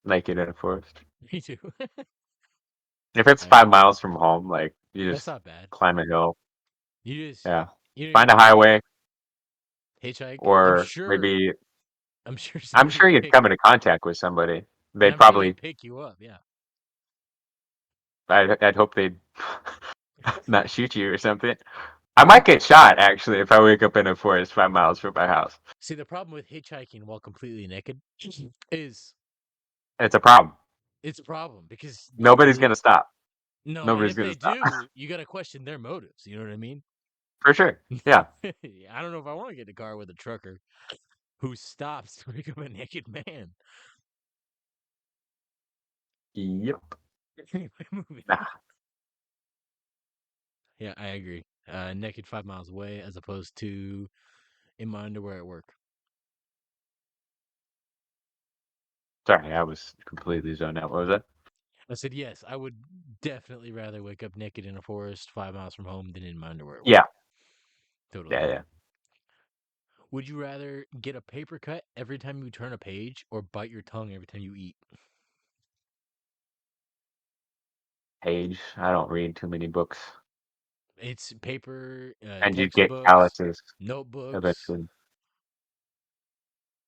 S2: naked in a forest.
S1: Me too.
S2: If it's
S1: I,
S2: 5 miles from home, like you
S1: that's
S2: just
S1: not bad.
S2: climb a hill.
S1: You just
S2: Yeah.
S1: you don't
S2: Find
S1: even
S2: a
S1: need
S2: highway,
S1: hitchhike.
S2: or maybe
S1: I'm sure
S2: I'm
S1: somebody
S2: sure
S1: would
S2: you'd
S1: pick
S2: come into contact with somebody.
S1: and
S2: They'd
S1: I'm sure
S2: probably.
S1: they'd pick you up, yeah.
S2: I'd hope they'd not shoot you or something. I might get shot actually if I wake up in a forest 5 miles from my house.
S1: See, the problem with hitchhiking while completely naked is
S2: It's a problem.
S1: it's a problem because
S2: Nobody's gonna stop.
S1: no, and
S2: Nobody's
S1: if
S2: gonna
S1: they
S2: stop
S1: do, you got to question their motives. You know what I mean?
S2: for sure. Yeah.
S1: I don't know if I want to get in a car with a trucker who stops to pick up a naked man.
S2: Yep.
S1: Anyway, moving on.
S2: Nah.
S1: Yeah, I agree. Naked 5 miles away as opposed to in my underwear at work.
S2: Sorry, I was completely zoned out. What was that?
S1: I said yes. I would definitely rather wake up naked in a forest 5 miles from home than in my underwear at
S2: Yeah.
S1: work. Totally.
S2: Yeah. Yeah.
S1: Would you rather get a paper cut every time you turn a page or bite your tongue every time you eat?
S2: Page. I don't read too many books.
S1: It's paper,
S2: and you get
S1: textbooks,
S2: calluses
S1: notebooks.
S2: eventually.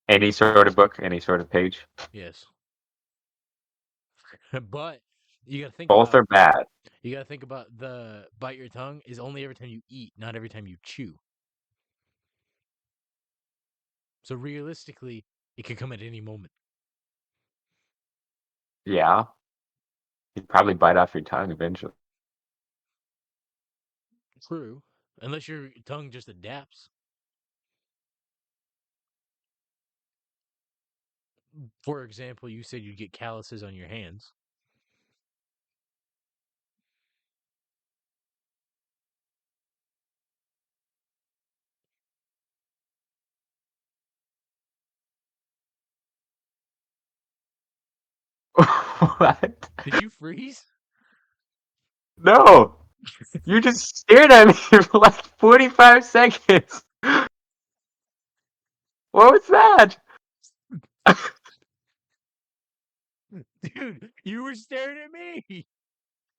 S2: Any sort of book, any sort of page.
S1: Yes, but you got to think
S2: Both
S1: about
S2: are bad.
S1: the bite your tongue is only every time you eat, not every time you chew. So realistically, it could come at any moment.
S2: Yeah. You'd probably bite off your tongue eventually.
S1: True, unless your tongue just adapts. For example, you said you get calluses on your hands.
S2: What?
S1: Did you freeze?
S2: No. You just stared at me for like 45 seconds. What was that?
S1: Dude, you were staring at me.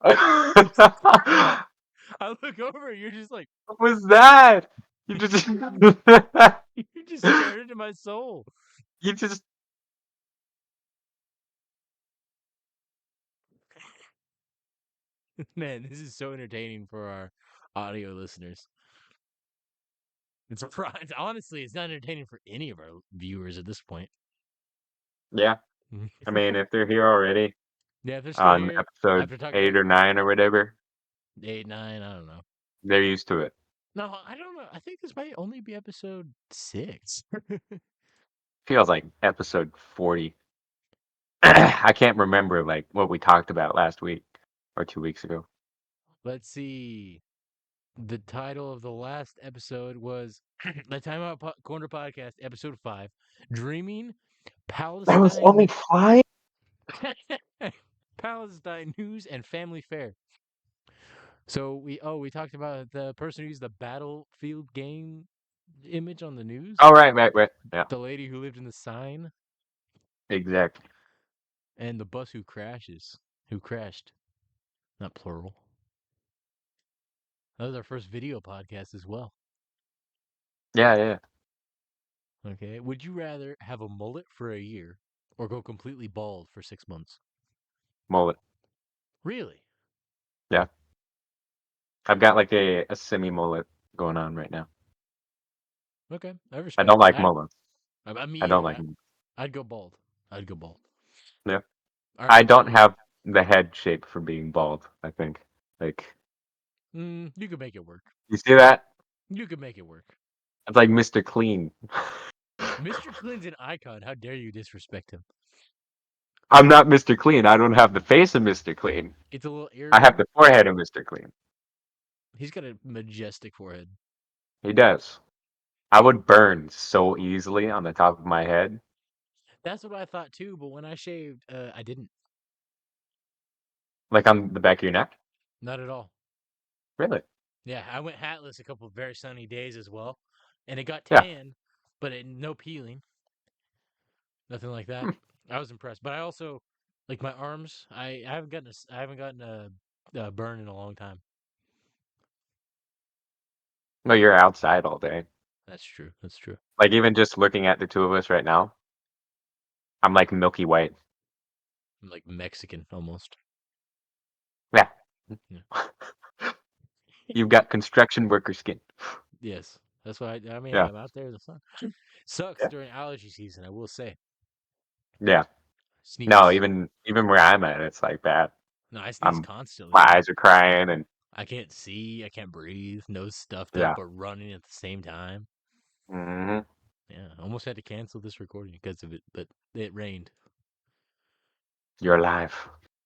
S2: What
S1: I look over, you're just like,
S2: was that? You just
S1: you're just staring into my soul.
S2: you just
S1: Man, this is so entertaining for our audio listeners. Honestly, it's not entertaining for any of our viewers at this point.
S2: yeah. I mean, if they're here already
S1: Yeah, if they're still
S2: on
S1: here
S2: episode
S1: after talking
S2: 8
S1: about
S2: or 9 or whatever,
S1: 8, 9, I don't know.
S2: they're used to it.
S1: No, I don't know. I think this might only be episode 6.
S2: Feels like episode 40. I can't remember like what we talked about last week or 2 weeks ago.
S1: Let's see. The title of the last episode was the Corner Podcast, episode 5, Dreaming
S2: That was
S1: Palestine
S2: only 5?
S1: Palestine News and Family Fare. So we talked about the person who used the battlefield game image on the news,
S2: Oh, right. Yeah,
S1: the lady who lived in the sign,
S2: exactly.
S1: and the bus who crashed, not plural. That was our first video podcast as well.
S2: Yeah.
S1: Okay. Would you rather have a mullet for a year or go completely bald for 6 months?
S2: Mullet.
S1: Really?
S2: Yeah. I've got like a semi mullet going on right now.
S1: Okay. I
S2: I don't
S1: respect it.
S2: like mullets.
S1: Me
S2: I don't
S1: either.
S2: like them.
S1: I'd go bald. I'd go bald.
S2: Yeah.
S1: All
S2: I
S1: right.
S2: don't
S1: So
S2: have the head shape for being bald, I think. Like,
S1: you could make it work.
S2: you see that?
S1: You could make it work.
S2: It's like Mr. Clean.
S1: Mr. Clean's an icon. How dare you disrespect him?
S2: I'm not Mr. Clean. I don't have the face of Mr. Clean.
S1: It's a little
S2: I have the
S1: arrogant.
S2: forehead of Mr. Clean.
S1: He's got a majestic forehead.
S2: He does. I would burn so easily on the top of my head.
S1: That's what I thought too, but when I shaved, I didn't.
S2: Like on the back of your neck?
S1: Not at all.
S2: Really?
S1: Yeah, I went hatless a couple of very sunny days as well, and it got
S2: Yeah.
S1: tan, but no peeling, nothing like that. I was impressed, but I also like my arms. I haven't gotten a burn in a long time.
S2: No, you're outside all day.
S1: That's true. That's true.
S2: Like even just looking at the two of us right now, I'm like milky white.
S1: I'm like Mexican almost.
S2: Yeah.
S1: Yeah.
S2: You've got construction worker skin.
S1: Yes, that's why. I mean, hey,
S2: Yeah.
S1: I'm out there in the sun. Sucks
S2: Yeah.
S1: during allergy season, I will say.
S2: Yeah. No,
S1: Sneeze.
S2: even where I'm at, it's like bad.
S1: No, I sneeze
S2: I'm
S1: constantly,
S2: my
S1: man.
S2: eyes are crying and
S1: I can't see. I can't breathe. Nose stuffed up,
S2: yeah.
S1: but running at the same time.
S2: Hmm.
S1: Yeah, I almost had to cancel this recording because of it, but it rained.
S2: You're alive.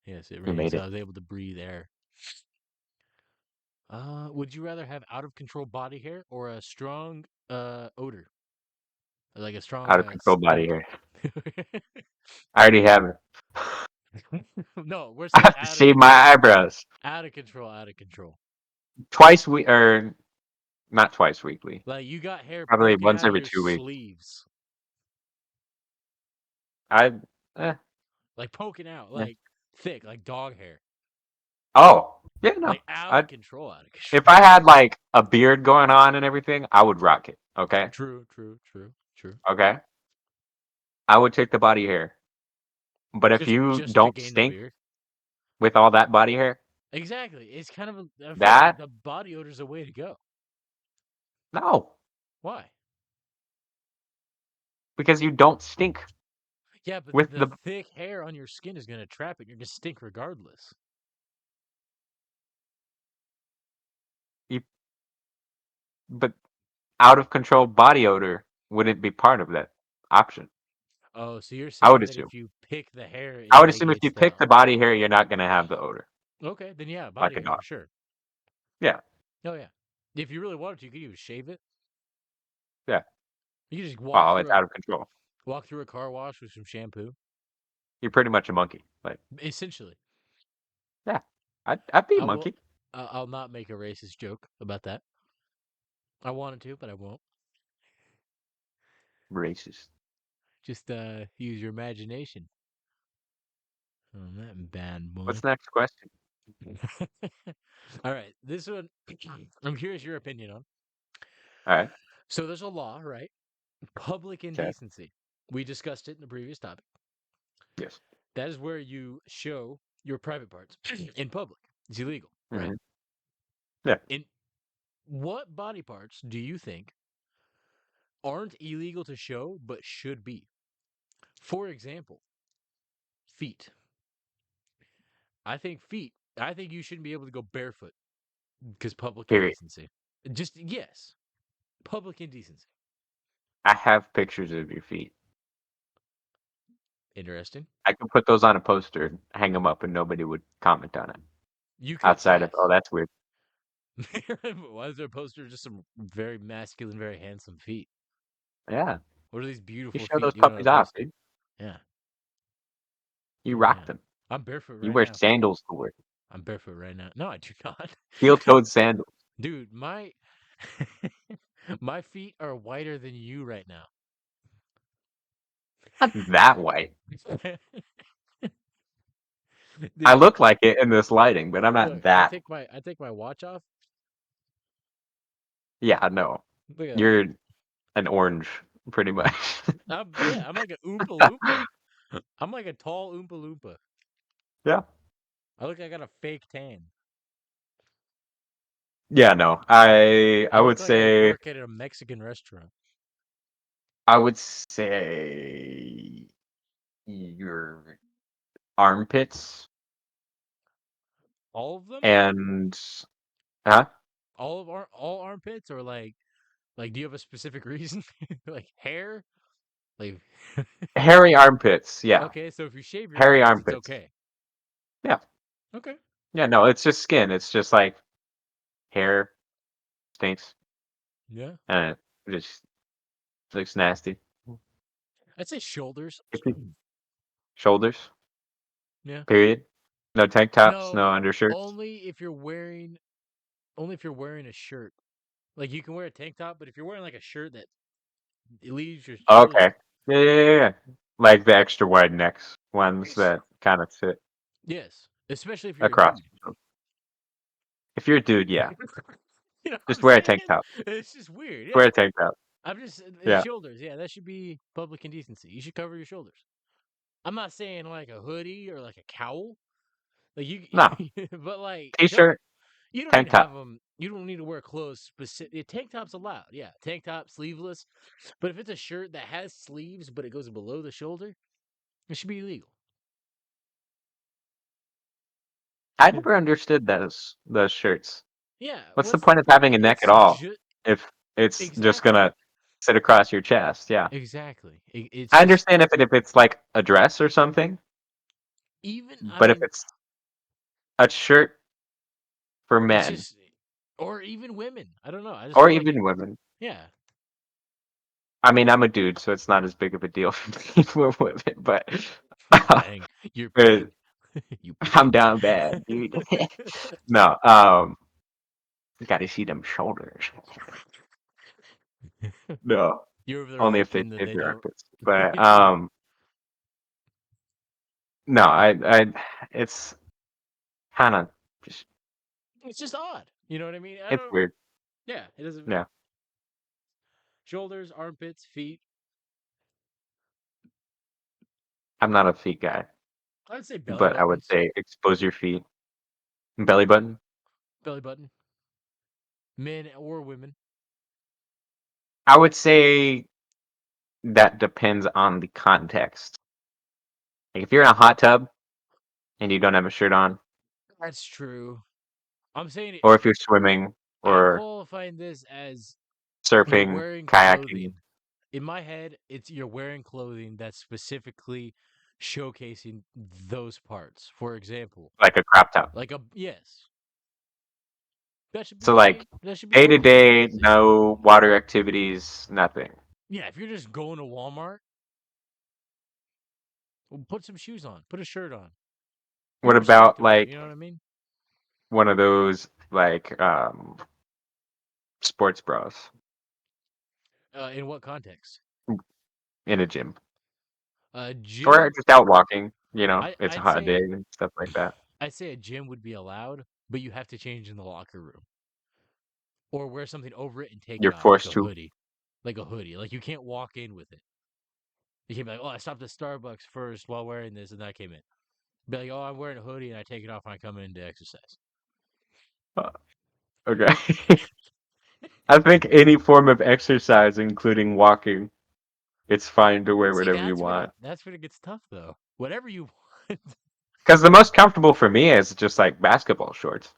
S1: Yes, it
S2: You
S1: rained,
S2: made
S1: so I
S2: it.
S1: was able to breathe air. Would you rather have out of control body hair or a strong odor, like a strong
S2: Out of control body
S1: stink?
S2: here. I already have it.
S1: No, we're
S2: I
S1: saying
S2: have to
S1: out of
S2: shave my
S1: control,
S2: eyebrows
S1: out of control, out of control.
S2: twice week or not twice weekly.
S1: Like you got hair
S2: Probably
S1: poking
S2: once
S1: out of
S2: every
S1: your
S2: 2 weeks.
S1: sleeves,
S2: I eh,
S1: like poking out,
S2: yeah.
S1: like thick, like dog hair.
S2: Oh. Yeah, no.
S1: Like out
S2: I
S1: of control, out of
S2: If
S1: control.
S2: I had like a beard going on and everything, I would rock it. Okay,
S1: True, true, true, true.
S2: okay. I would take the body hair, but if you
S1: Just to
S2: don't
S1: gain the
S2: stink
S1: beard.
S2: with all that body hair,
S1: Exactly. It's kind of I feel like
S2: that
S1: the body odor is a way to go.
S2: no,
S1: Why?
S2: because you don't stink
S1: Yeah, but
S2: with
S1: the
S2: the.
S1: thick hair on your skin is gonna trap it. You're gonna stink regardless.
S2: You, but out of control body odor wouldn't be part of that option.
S1: Oh, so you're
S2: I would
S1: saying that
S2: assume.
S1: if you pick the hair,
S2: I
S1: it
S2: would assume if
S1: negates
S2: you
S1: the.
S2: pick the body hair, you're not gonna have the odor
S1: Okay, then yeah,
S2: like
S1: body
S2: a
S1: hair
S2: dog.
S1: for sure.
S2: Yeah,
S1: Oh yeah. If you really wanted to, you could even shave it.
S2: yeah.
S1: You could just
S2: Well, it's out of control.
S1: walk through a car wash with some shampoo.
S2: You're pretty much a monkey. Like,
S1: Essentially,
S2: yeah, I'd be a
S1: I will.
S2: monkey.
S1: I'll not make a racist joke about that. I wanted to, but I won't.
S2: Racist.
S1: Just use your imagination on that bad boy.
S2: What's the next question?
S1: All right, this one. I'm curious your opinion on.
S2: All right.
S1: So there's a law, right? Public
S2: Okay.
S1: indecency. We discussed it in the previous topic.
S2: Yes.
S1: That is where you show your private parts in public. It's illegal, right?
S2: Hmm. Yeah.
S1: In what body parts do you think aren't illegal to show but should be? For example, feet. I think you shouldn't be able to go barefoot because public
S2: Period.
S1: indecency. Just yes, public indecency.
S2: I have pictures of your feet.
S1: Interesting.
S2: I could put those on a poster, hang them up, and nobody would comment on it.
S1: You could,
S2: Outside of, oh,
S1: yes.
S2: that's weird.
S1: Why is there a poster of just some very masculine, very handsome feet?
S2: Yeah.
S1: What are these
S2: You
S1: beautiful
S2: show
S1: feet
S2: those
S1: doing on a
S2: puppies off,
S1: poster?
S2: dude.
S1: Yeah.
S2: You
S1: Oh
S2: rock
S1: yeah.
S2: them.
S1: I'm barefoot
S2: You
S1: right
S2: wear
S1: now.
S2: sandals to work.
S1: I'm barefoot right now. No, I do not.
S2: Steel-toed sandals.
S1: Dude, my my feet are whiter than you right now.
S2: Not that white. I
S1: Dude,
S2: look like it in this lighting, but I'm not
S1: look,
S2: that.
S1: I take my watch off.
S2: Yeah, no.
S1: Look at that.
S2: You're an orange, pretty much.
S1: I'm like a Oompa Loompa. I'm like a tall Oompa Loompa.
S2: Yeah.
S1: I look like I got a fake tan.
S2: Yeah, no.
S1: I look like I work at a Mexican restaurant.
S2: I would say your armpits
S1: All of them?
S2: and huh?
S1: All armpits or like do you have a specific reason? Like hair? Like
S2: Hairy armpits. Yeah.
S1: okay, so if you shave your
S2: Hairy
S1: armpits, it's
S2: armpits.
S1: okay.
S2: Yeah.
S1: Okay.
S2: Yeah, no, it's just skin. It's just like hair stinks
S1: Yeah.
S2: and it just looks nasty.
S1: I'd say shoulders.
S2: If you- Shoulders,
S1: Yeah.
S2: period. No tank tops,
S1: No,
S2: no undershirts.
S1: only if you're wearing a shirt. Like you can wear a tank top, but if you're wearing like a shirt that it leaves your shoulders.
S2: Okay. Yeah. Like the extra wide necks ones that kind of fit
S1: Yes, especially if you're a
S2: across.
S1: dude.
S2: If you're a dude, yeah.
S1: You know what
S2: Just
S1: I'm
S2: wear a
S1: saying?
S2: tank top.
S1: It's just weird.
S2: Wear
S1: Yeah.
S2: a tank top.
S1: I'm just
S2: Yeah.
S1: shoulders. Yeah, that should be public indecency. You should cover your shoulders. I'm not saying like a hoodie or like a cowl. Like you,
S2: No.
S1: but like don't
S2: T-shirt,
S1: you don't need
S2: tank
S1: to have
S2: top.
S1: them. You don't need to wear clothes specific. Tank tops allowed. Yeah, tank top, sleeveless. But if it's a shirt that has sleeves but it goes below the shoulder, it should be illegal.
S2: I
S1: If
S2: never understood those shirts.
S1: yeah,
S2: What's the
S1: what's the
S2: point of having a neck
S1: it's
S2: at all
S1: just
S2: if it's just
S1: exactly
S2: gonna sit across your chest? Yeah.
S1: exactly. It's
S2: I
S1: just
S2: understand if it's like a dress or something,
S1: even I
S2: but if
S1: mean
S2: it's a shirt for
S1: it's
S2: men
S1: just or even women. I don't know. I just
S2: or
S1: feel like
S2: even women.
S1: yeah.
S2: I mean, I'm a dude, so it's not as big of a deal for me with women, but
S1: Dang, you're
S2: but
S1: pig. You
S2: I'm
S1: pig.
S2: down bad, dude. No, you gotta see them shoulders. No,
S1: You're over there
S2: only if they
S1: hoping that
S2: save
S1: they
S2: your
S1: don't.
S2: armpits. But no, it's kind of just.
S1: It's just odd. You know what I mean? I
S2: It's
S1: don't.
S2: weird.
S1: Yeah, it doesn't.
S2: Yeah.
S1: Shoulders, armpits, feet.
S2: I'm not a feet guy,
S1: I'd say belly
S2: but I would
S1: buttons,
S2: say expose your feet. Belly button.
S1: belly button, men or women.
S2: I would say that depends on the context. Like if you're in a hot tub and you don't have a shirt on,
S1: That's true. I'm saying it.
S2: or if you're swimming
S1: I'm
S2: or
S1: qualifying this as you're
S2: surfing,
S1: wearing
S2: kayaking,
S1: clothing. In my head, it's you're wearing clothing that's specifically showcasing those parts. For example,
S2: like a crop top.
S1: like a yes, that should be
S2: So
S1: okay.
S2: like
S1: That should be
S2: day to
S1: totally okay.
S2: day, no water activities, nothing.
S1: Yeah, if you're just going to Walmart, well, put some shoes on, put a shirt on, be
S2: What about
S1: respectable.
S2: like
S1: You know what I mean?
S2: one of those like sports bras
S1: In what context?
S2: in a gym? Or
S1: Gym.
S2: just out walking,
S1: I
S2: it's a
S1: I'd
S2: hot day
S1: say
S2: and stuff like that.
S1: I'd say a gym would be allowed, but you have to change in the locker room or wear something over it and take it
S2: You're
S1: off, like
S2: forced
S1: a
S2: to.
S1: hoodie, like a hoodie. Like you can't walk in with it. You can't be like, oh, I stopped at Starbucks first while wearing this, and then I came in. Be like, oh, I'm wearing a hoodie and I take it off when I come in to exercise.
S2: Uh, Okay. I think any form of exercise, including walking, it's fine to wear
S1: See,
S2: whatever you want.
S1: that's when it gets tough though. Whatever you want.
S2: Because the most comfortable for me is just like basketball shorts.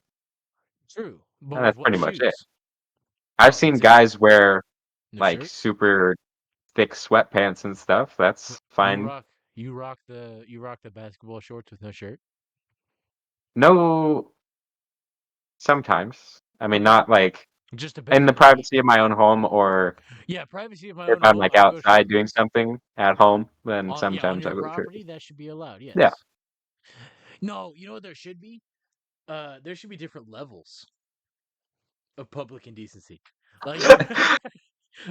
S1: True, but
S2: And
S1: with
S2: that's
S1: what
S2: pretty much it.
S1: shoes?
S2: I've
S1: Oh,
S2: seen
S1: that's it.
S2: guys wear
S1: No
S2: like
S1: shirt.
S2: super thick sweatpants and stuff.
S1: But
S2: That's fine.
S1: you rock the basketball shorts with no shirt.
S2: No, sometimes. I mean,
S1: Okay,
S2: not like
S1: it just
S2: in
S1: depends
S2: the
S1: on the heat.
S2: privacy of my own home, or
S1: Yeah, privacy of my
S2: if
S1: own
S2: I'm
S1: home.
S2: like
S1: I'll go
S2: outside
S1: shirt.
S2: doing something at home, then
S1: On
S2: sometimes I
S1: your
S2: wear shirt.
S1: property, that should be allowed.
S2: Yeah.
S1: Yes. No, you know what there should be? There should be different levels of public indecency. Like,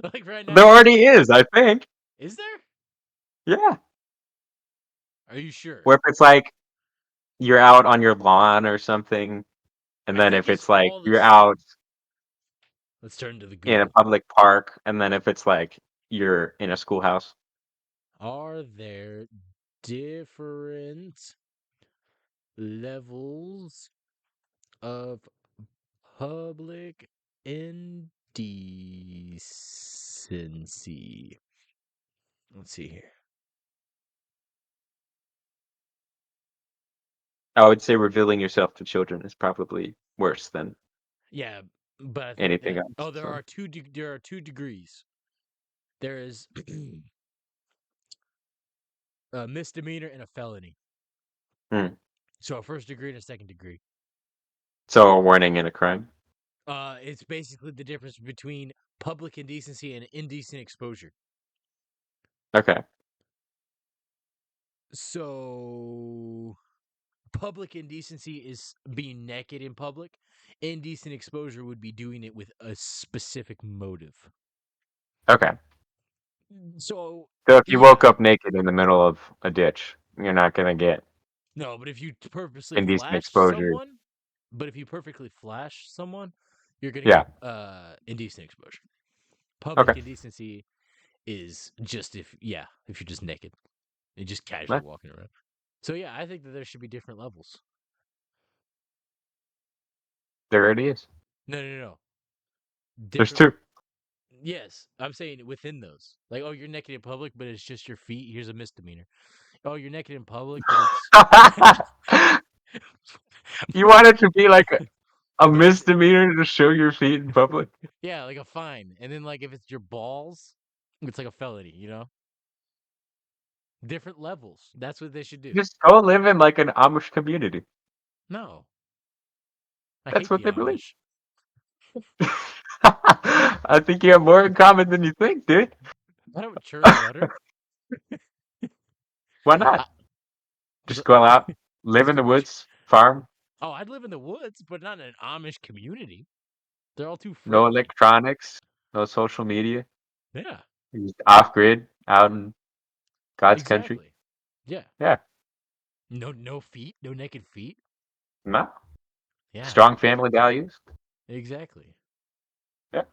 S1: like right now,
S2: There already is, I think.
S1: is there?
S2: Yeah.
S1: Are you sure?
S2: Where if it's like you're out on your lawn or something, and
S1: I
S2: then
S1: think
S2: if
S1: it's
S2: it's like
S1: all the
S2: you're out
S1: same. Let's turn to the
S2: in a
S1: Google.
S2: public park, and then if it's like you're in a schoolhouse.
S1: Are there different levels of public indecency? Let's see here.
S2: I would say revealing yourself to children is probably worse than
S1: Yeah, but I think
S2: anything
S1: that
S2: else.
S1: there
S2: So
S1: are there are two degrees. There is a misdemeanor and a felony.
S2: hmm.
S1: So a first degree and a second degree.
S2: So a warning and a crime.
S1: It's basically the difference between public indecency and indecent exposure.
S2: Okay.
S1: So public indecency is being naked in public. Indecent exposure would be doing it with a specific motive.
S2: Okay.
S1: So
S2: So if you woke
S1: yeah,
S2: up naked in the middle of a ditch, you're not gonna get
S1: no, but if you purposely
S2: indecent
S1: flash
S2: exposure.
S1: someone, but if you perfectly flash someone, you're gonna
S2: Yeah.
S1: get indecent exposure. Public
S2: Okay.
S1: indecency is just if you're just naked and just casually
S2: Well,
S1: walking around. So yeah, I think that there should be different levels.
S2: there already is.
S1: No, no, no.
S2: There's
S1: Different.
S2: two.
S1: Yes, I'm saying within those. Like, oh, you're naked in public, but it's just your feet. Here's a misdemeanor. Oh, you're naked in public, but it's
S2: You want it to be like a
S1: but it's
S2: misdemeanor to show your feet in public?
S1: yeah, like a fine. And then like if it's your balls, it's like a felony, you know? Different levels. That's what they should do.
S2: Just go live in like an Amish community.
S1: No. I
S2: That's
S1: hate
S2: what
S1: the
S2: they believe.
S1: Amish.
S2: I think you have more in common than you think, dude.
S1: I don't churn butter.
S2: Why not?
S1: I,
S2: Just go out, live
S1: just
S2: in
S1: go
S2: the
S1: watch.
S2: woods, farm,
S1: Oh, I'd live in the woods, but not in an Amish community. They're all too
S2: no
S1: friendly.
S2: electronics, no social media.
S1: Yeah,
S2: You're just off grid, out in God's country.
S1: exactly. Yeah.
S2: Yeah.
S1: No feet, no naked feet.
S2: No.
S1: Yeah,
S2: Strong family values.
S1: exactly.
S2: Yeah,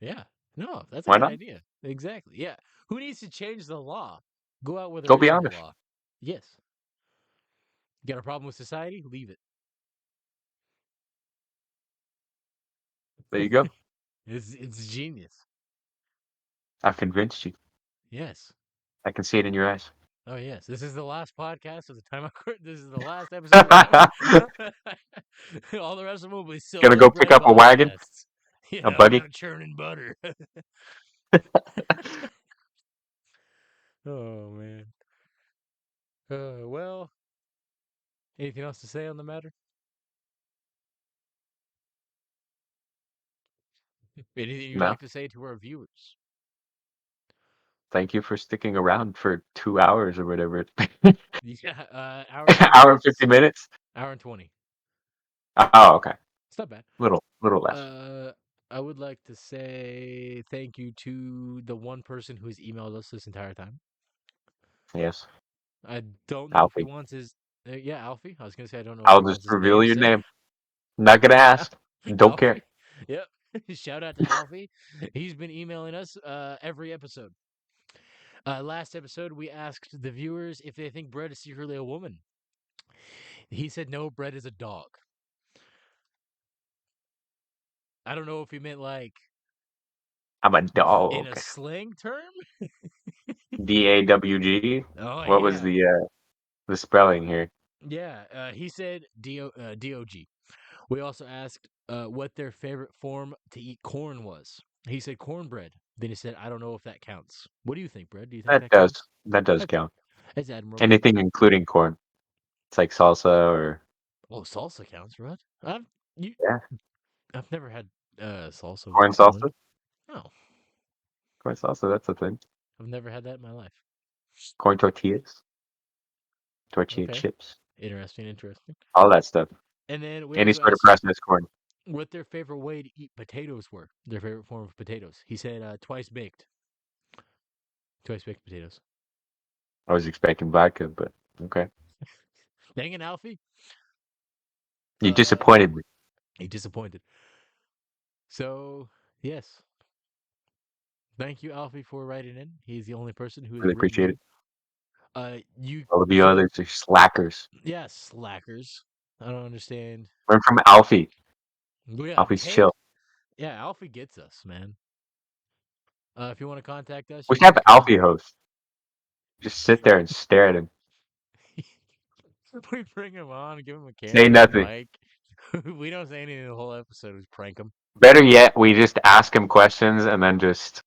S1: Yeah. No, that's a
S2: why
S1: good
S2: not?
S1: idea. Exactly. Yeah. Who needs to change the law? Go out with
S2: Go be
S1: original
S2: honest.
S1: law. Yes. Got a problem with society? Leave it.
S2: There you go.
S1: It's genius.
S2: I've convinced you.
S1: Yes.
S2: I can see it in your eyes.
S1: Oh yes. This is the last podcast of the Timeout Corner. This is the last episode we're doing. All the rest of them will be
S2: Gonna
S1: solo
S2: go pick
S1: bread
S2: up a wagon,
S1: podcasts. You
S2: a
S1: know,
S2: buggy.
S1: about churning butter. Oh man. Well, anything else to say on the matter? Anything you'd
S2: No,
S1: like to say to our viewers?
S2: thank you for sticking around for 2 hours or whatever it's been.
S1: Yeah, hour and 20
S2: Hour and 50
S1: minutes.
S2: minutes.
S1: Hour and 20.
S2: Oh, okay.
S1: It's not bad.
S2: Little less.
S1: Uh, I would like to say thank you to the one person who has emailed us this entire time.
S2: Yes,
S1: I don't know if he
S2: Alfie.
S1: wants his. Yeah, Alfie. I was gonna say I don't know if he
S2: I'll just
S1: wants his
S2: reveal
S1: name
S2: your
S1: said.
S2: name. Not gonna ask. Don't care.
S1: Alfie. Yep. Shout out to Alfie. He's been emailing us every episode. Last episode, we asked the viewers if they think Brett is secretly a woman. He said no, Brett is a dog. I don't know if he meant like
S2: I'm a
S1: in a
S2: dog.
S1: slang term.
S2: DAWG.
S1: Oh
S2: What was
S1: yeah,
S2: the spelling here?
S1: yeah. He said dog. We also asked what their favorite form to eat corn was. He said cornbread. Then he said, "I don't know if that counts." What do you think, Brett? Do you think
S2: That
S1: that
S2: does
S1: counts?
S2: that does
S1: That's
S2: count.
S1: that's admirable.
S2: Anything including corn. It's like salsa or
S1: Oh, salsa counts, right? You,
S2: yeah,
S1: I've never had salsa with
S2: corn
S1: corn.
S2: salsa.
S1: No,
S2: Corn salsa, that's a thing.
S1: I've never had that in my life.
S2: Corn tortillas, tortilla
S1: Okay,
S2: chips,
S1: interesting, interesting.
S2: all that stuff.
S1: And then we
S2: Any
S1: also
S2: sort of
S1: asked
S2: processed corn.
S1: what their favorite way to eat potatoes were. Their favorite form of potatoes. He said twice baked. Twice baked potatoes.
S2: I was expecting vodka, but okay.
S1: Dang it, Alfie.
S2: You
S1: Uh,
S2: disappointed me.
S1: he disappointed. So yes, thank you, Alfie, for writing in. He's the only person who has
S2: Really
S1: written
S2: appreciate it.
S1: in. You
S2: All of you
S1: should.
S2: others are slackers.
S1: Yeah, slackers. I don't understand.
S2: Learn from Alfie.
S1: Well, yeah,
S2: Alfie's
S1: take.
S2: chill.
S1: Yeah, Alfie gets us, man. If you want to contact us,
S2: We
S1: you
S2: should have
S1: can
S2: Alfie host. Just sit there and stare at him.
S1: we bring him on, give him a
S2: Say
S1: camera and a
S2: nothing.
S1: mic. We don't say anything the whole episode. We prank him.
S2: Better yet, we just ask him questions and then just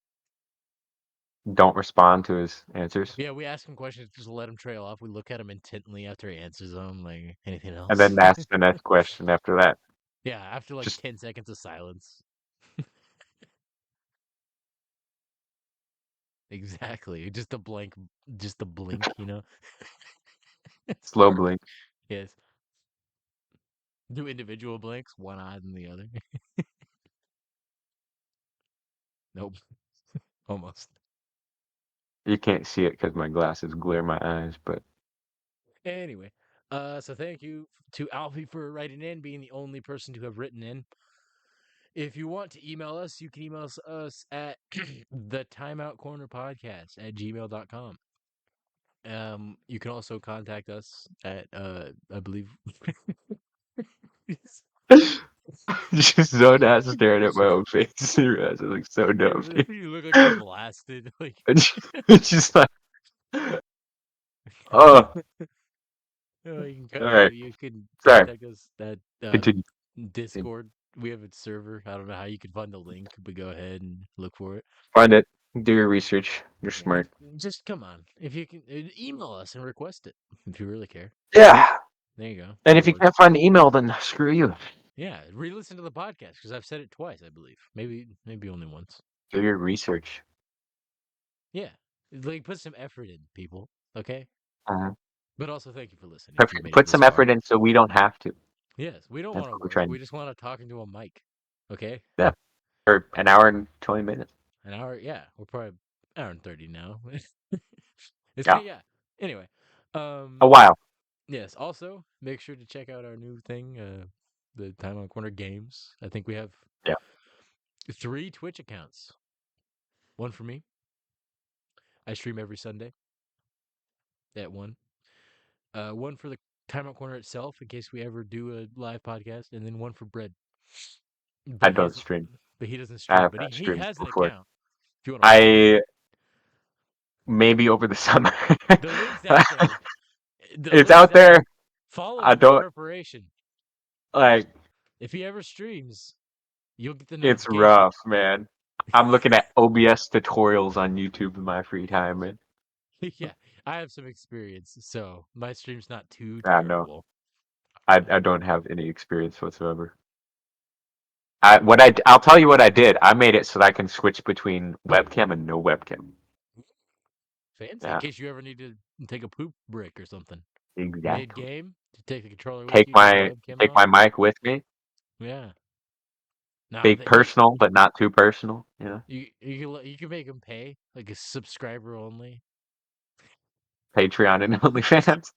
S2: don't respond to his answers.
S1: Yeah, we ask him questions, just let him trail off. We look at him intently after he answers them, like anything
S2: And
S1: else.
S2: then ask the next question after that.
S1: Yeah, after like
S2: Just
S1: 10 seconds of silence. Exactly. Just a blink, you know?
S2: slow blink.
S1: Yes. Do individual blinks, one eye than the other. Nope. Almost.
S2: You can't see it because my glasses glare my eyes, but
S1: Anyway, so thank you to Alfie for writing in, being the only person to have written in. If you want to email us, you can email us at the Timeout Corner Podcast at gmail.com. You can also contact us at I believe
S2: just so not staring at my own face. Your eyes are like so dumb, dude.
S1: you look like you're blasted. Like
S2: It's just like, oh, all right.
S1: you can
S2: Sorry.
S1: contact us at
S2: Continue.
S1: Discord. We have a server. I don't know how you can find the link, but go ahead and look for it.
S2: Find it. Do your research. You're
S1: Yeah,
S2: smart.
S1: just come on. If you can email us and request it, if you really care.
S2: Yeah.
S1: There you go.
S2: And
S1: That
S2: if you
S1: works.
S2: can't find the email, then screw you.
S1: Yeah, re-listen to the podcast because I've said it twice, I believe. Maybe only once.
S2: Do your research.
S1: Yeah, like put some effort in, people. Okay,
S2: Uh-huh.
S1: but also thank you for listening.
S2: Put,
S1: If you made it
S2: put
S1: this
S2: some
S1: far,
S2: effort in so we don't have to.
S1: yes, we don't
S2: That's
S1: want to
S2: what we're
S1: work.
S2: trying
S1: We
S2: to
S1: just want to talk into a mic. Okay,
S2: do. Yeah. For an hour and 20 minutes.
S1: an hour. Yeah, we're probably hour and 30 now. It's
S2: Yeah.
S1: been yeah. Anyway,
S2: A while.
S1: yes. Also, make sure to check out our new thing. the Timeout Corner games. I think we have
S2: Yeah.
S1: 3 Twitch accounts. One for me. I stream every Sunday at 1. One for the Timeout Corner itself in case we ever do a live podcast, and then one for Bread.
S2: I
S1: But he
S2: don't
S1: doesn't.
S2: stream.
S1: But he doesn't
S2: I
S1: stream.
S2: have
S1: But
S2: not
S1: he
S2: streamed
S1: has an
S2: before.
S1: account. If you want to follow him,
S2: I maybe over the summer.
S1: the link's out there. The
S2: It's
S1: link is
S2: out
S1: out
S2: there.
S1: there. Follow
S2: I
S1: him in
S2: don't
S1: preparation.
S2: like.
S1: If he ever streams, you'll get the
S2: It's
S1: notification.
S2: rough, man. I'm looking at OBS tutorials on YouTube in my free time, and
S1: Yeah, I have some experience, so my stream's not too
S2: I know
S1: terrible.
S2: I don't have any experience whatsoever. I'll tell you what I did. I made it so that I can switch between webcam and no webcam.
S1: Fancy. In
S2: Yeah,
S1: case you ever need to take a poop break or something. Mid
S2: exactly.
S1: game, to take the controller with
S2: Take
S1: you, turn the
S2: my
S1: webcam
S2: take
S1: on.
S2: my mic with me.
S1: Yeah. Now
S2: Be
S1: that you
S2: personal, but not too personal.
S1: you can make him pay like a subscriber only.
S2: Patreon and OnlyFans.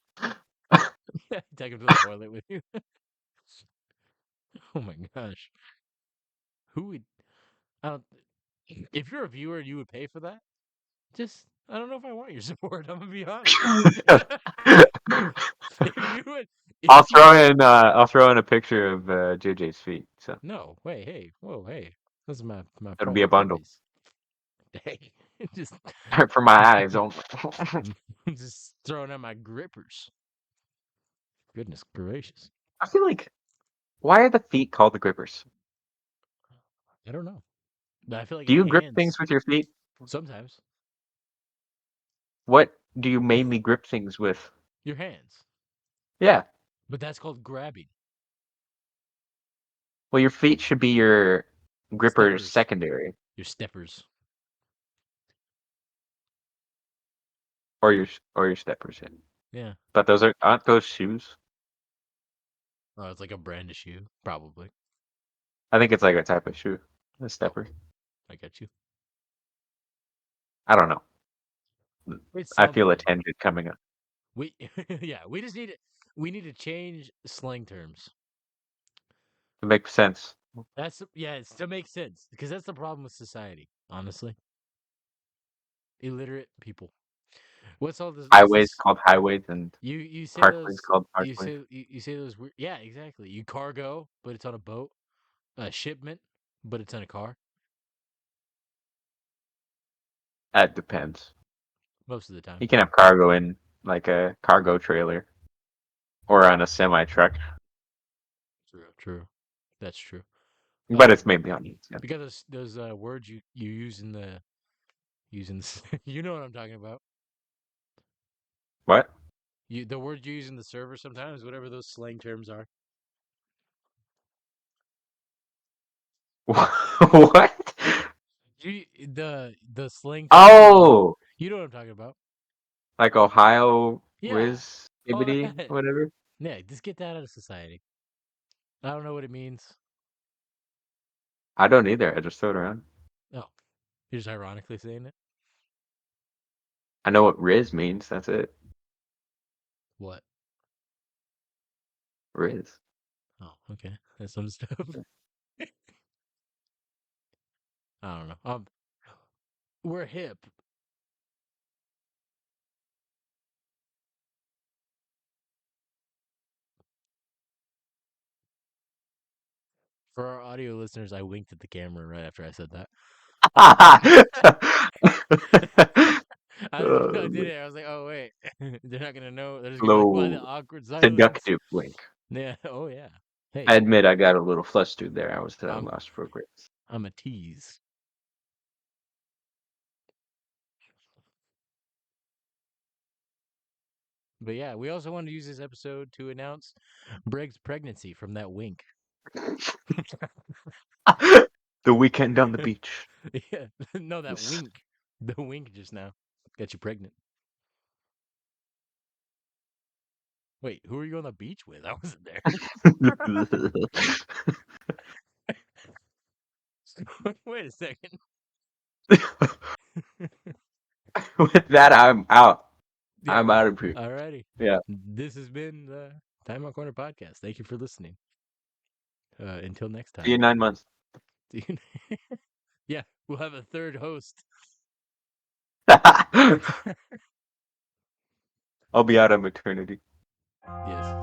S1: Take him to the toilet with you. Oh my gosh. Who would? I don't. If you're a viewer, you would pay for that. Just I don't know if I want your support. I'm gonna be honest. if you would, if you
S2: I'll throw in a picture of JJ's feet. So
S1: no, wait, hey, whoa, hey, this is my
S2: it'll be a
S1: private
S2: bundle
S1: place. Hey, just
S2: for my eyes only.
S1: just throwing out my grippers. Goodness gracious,
S2: I feel like why are the feet called the grippers?
S1: I don't know. But I feel like
S2: Do you
S1: any
S2: grip things
S1: hands
S2: with your feet?
S1: sometimes
S2: What do you mainly grip things with?
S1: your hands,
S2: Yeah.
S1: but that's called grabbing.
S2: Well, your feet should be your grippers
S1: Steppers,
S2: secondary,
S1: your steppers.
S2: or your steppers. In.
S1: Yeah.
S2: But those aren't those shoes?
S1: Oh, it's like a brand of shoe, probably.
S2: I think it's like a type of shoe, a
S1: Oh,
S2: stepper.
S1: I get you.
S2: I don't know.
S1: It's
S2: I feel a
S1: something.
S2: tangent coming up.
S1: We yeah, we just need it. We need to change slang terms.
S2: It makes sense.
S1: That's yeah, it's to make sense because that's the problem with society. Honestly, illiterate people. What's all this? What's
S2: Highways
S1: this?
S2: called highways and
S1: You say
S2: parkways
S1: those.
S2: called
S1: You
S2: parkways.
S1: say you say those weird. Yeah, exactly. You cargo, but it's on a boat. Shipment, but it's on a car.
S2: That depends.
S1: Most of the time.
S2: You can have cargo in like a cargo trailer or on a semi truck,
S1: True. True. That's true.
S2: but it's mainly on you. Yeah.
S1: Because those words you use in the using you know what I'm talking about.
S2: What?
S1: The word you use in the server sometimes, whatever those slang terms are.
S2: What?
S1: The slang terms you use.
S2: Oh,
S1: You know what I'm talking about.
S2: like Ohio
S1: Yeah.
S2: Riz
S1: All
S2: Bibbity,
S1: that.
S2: whatever.
S1: Yeah, just get that out of society. I don't know what it means.
S2: I don't either. I just throw it around.
S1: Oh, you're just ironically saying it.
S2: I know what Riz means. That's it.
S1: What?
S2: Riz.
S1: Oh, okay. That's some stuff. I don't know. We're hip. For our audio listeners, I winked at the camera right after I said that. I don't know if I did it. I was like, oh wait, they're not gonna know. They're just gonna be like, why the
S2: Slow,
S1: awkward silence?
S2: seductive wink.
S1: Yeah. Oh yeah.
S2: I
S1: Hey,
S2: admit I got a little flustered there. I was at a
S1: I'm
S2: loss for words.
S1: I'm a tease. But yeah, we also want to use this episode to announce Breg's pregnancy from that wink.
S2: The weekend on the beach.
S1: Yeah, no, that
S2: This-
S1: wink. The wink just now got you pregnant. Wait, who are you on the beach with? I wasn't there. Wait a second.
S2: With that, I'm out.
S1: Yeah.
S2: I'm out of here.
S1: Alrighty.
S2: Yeah.
S1: This has been the Timeout Corner Podcast. Thank you for listening. Until next
S2: See you in
S1: time.
S2: 9 months.
S1: Yeah, we'll have a third host.
S2: I'll be out on maternity.
S1: Yes.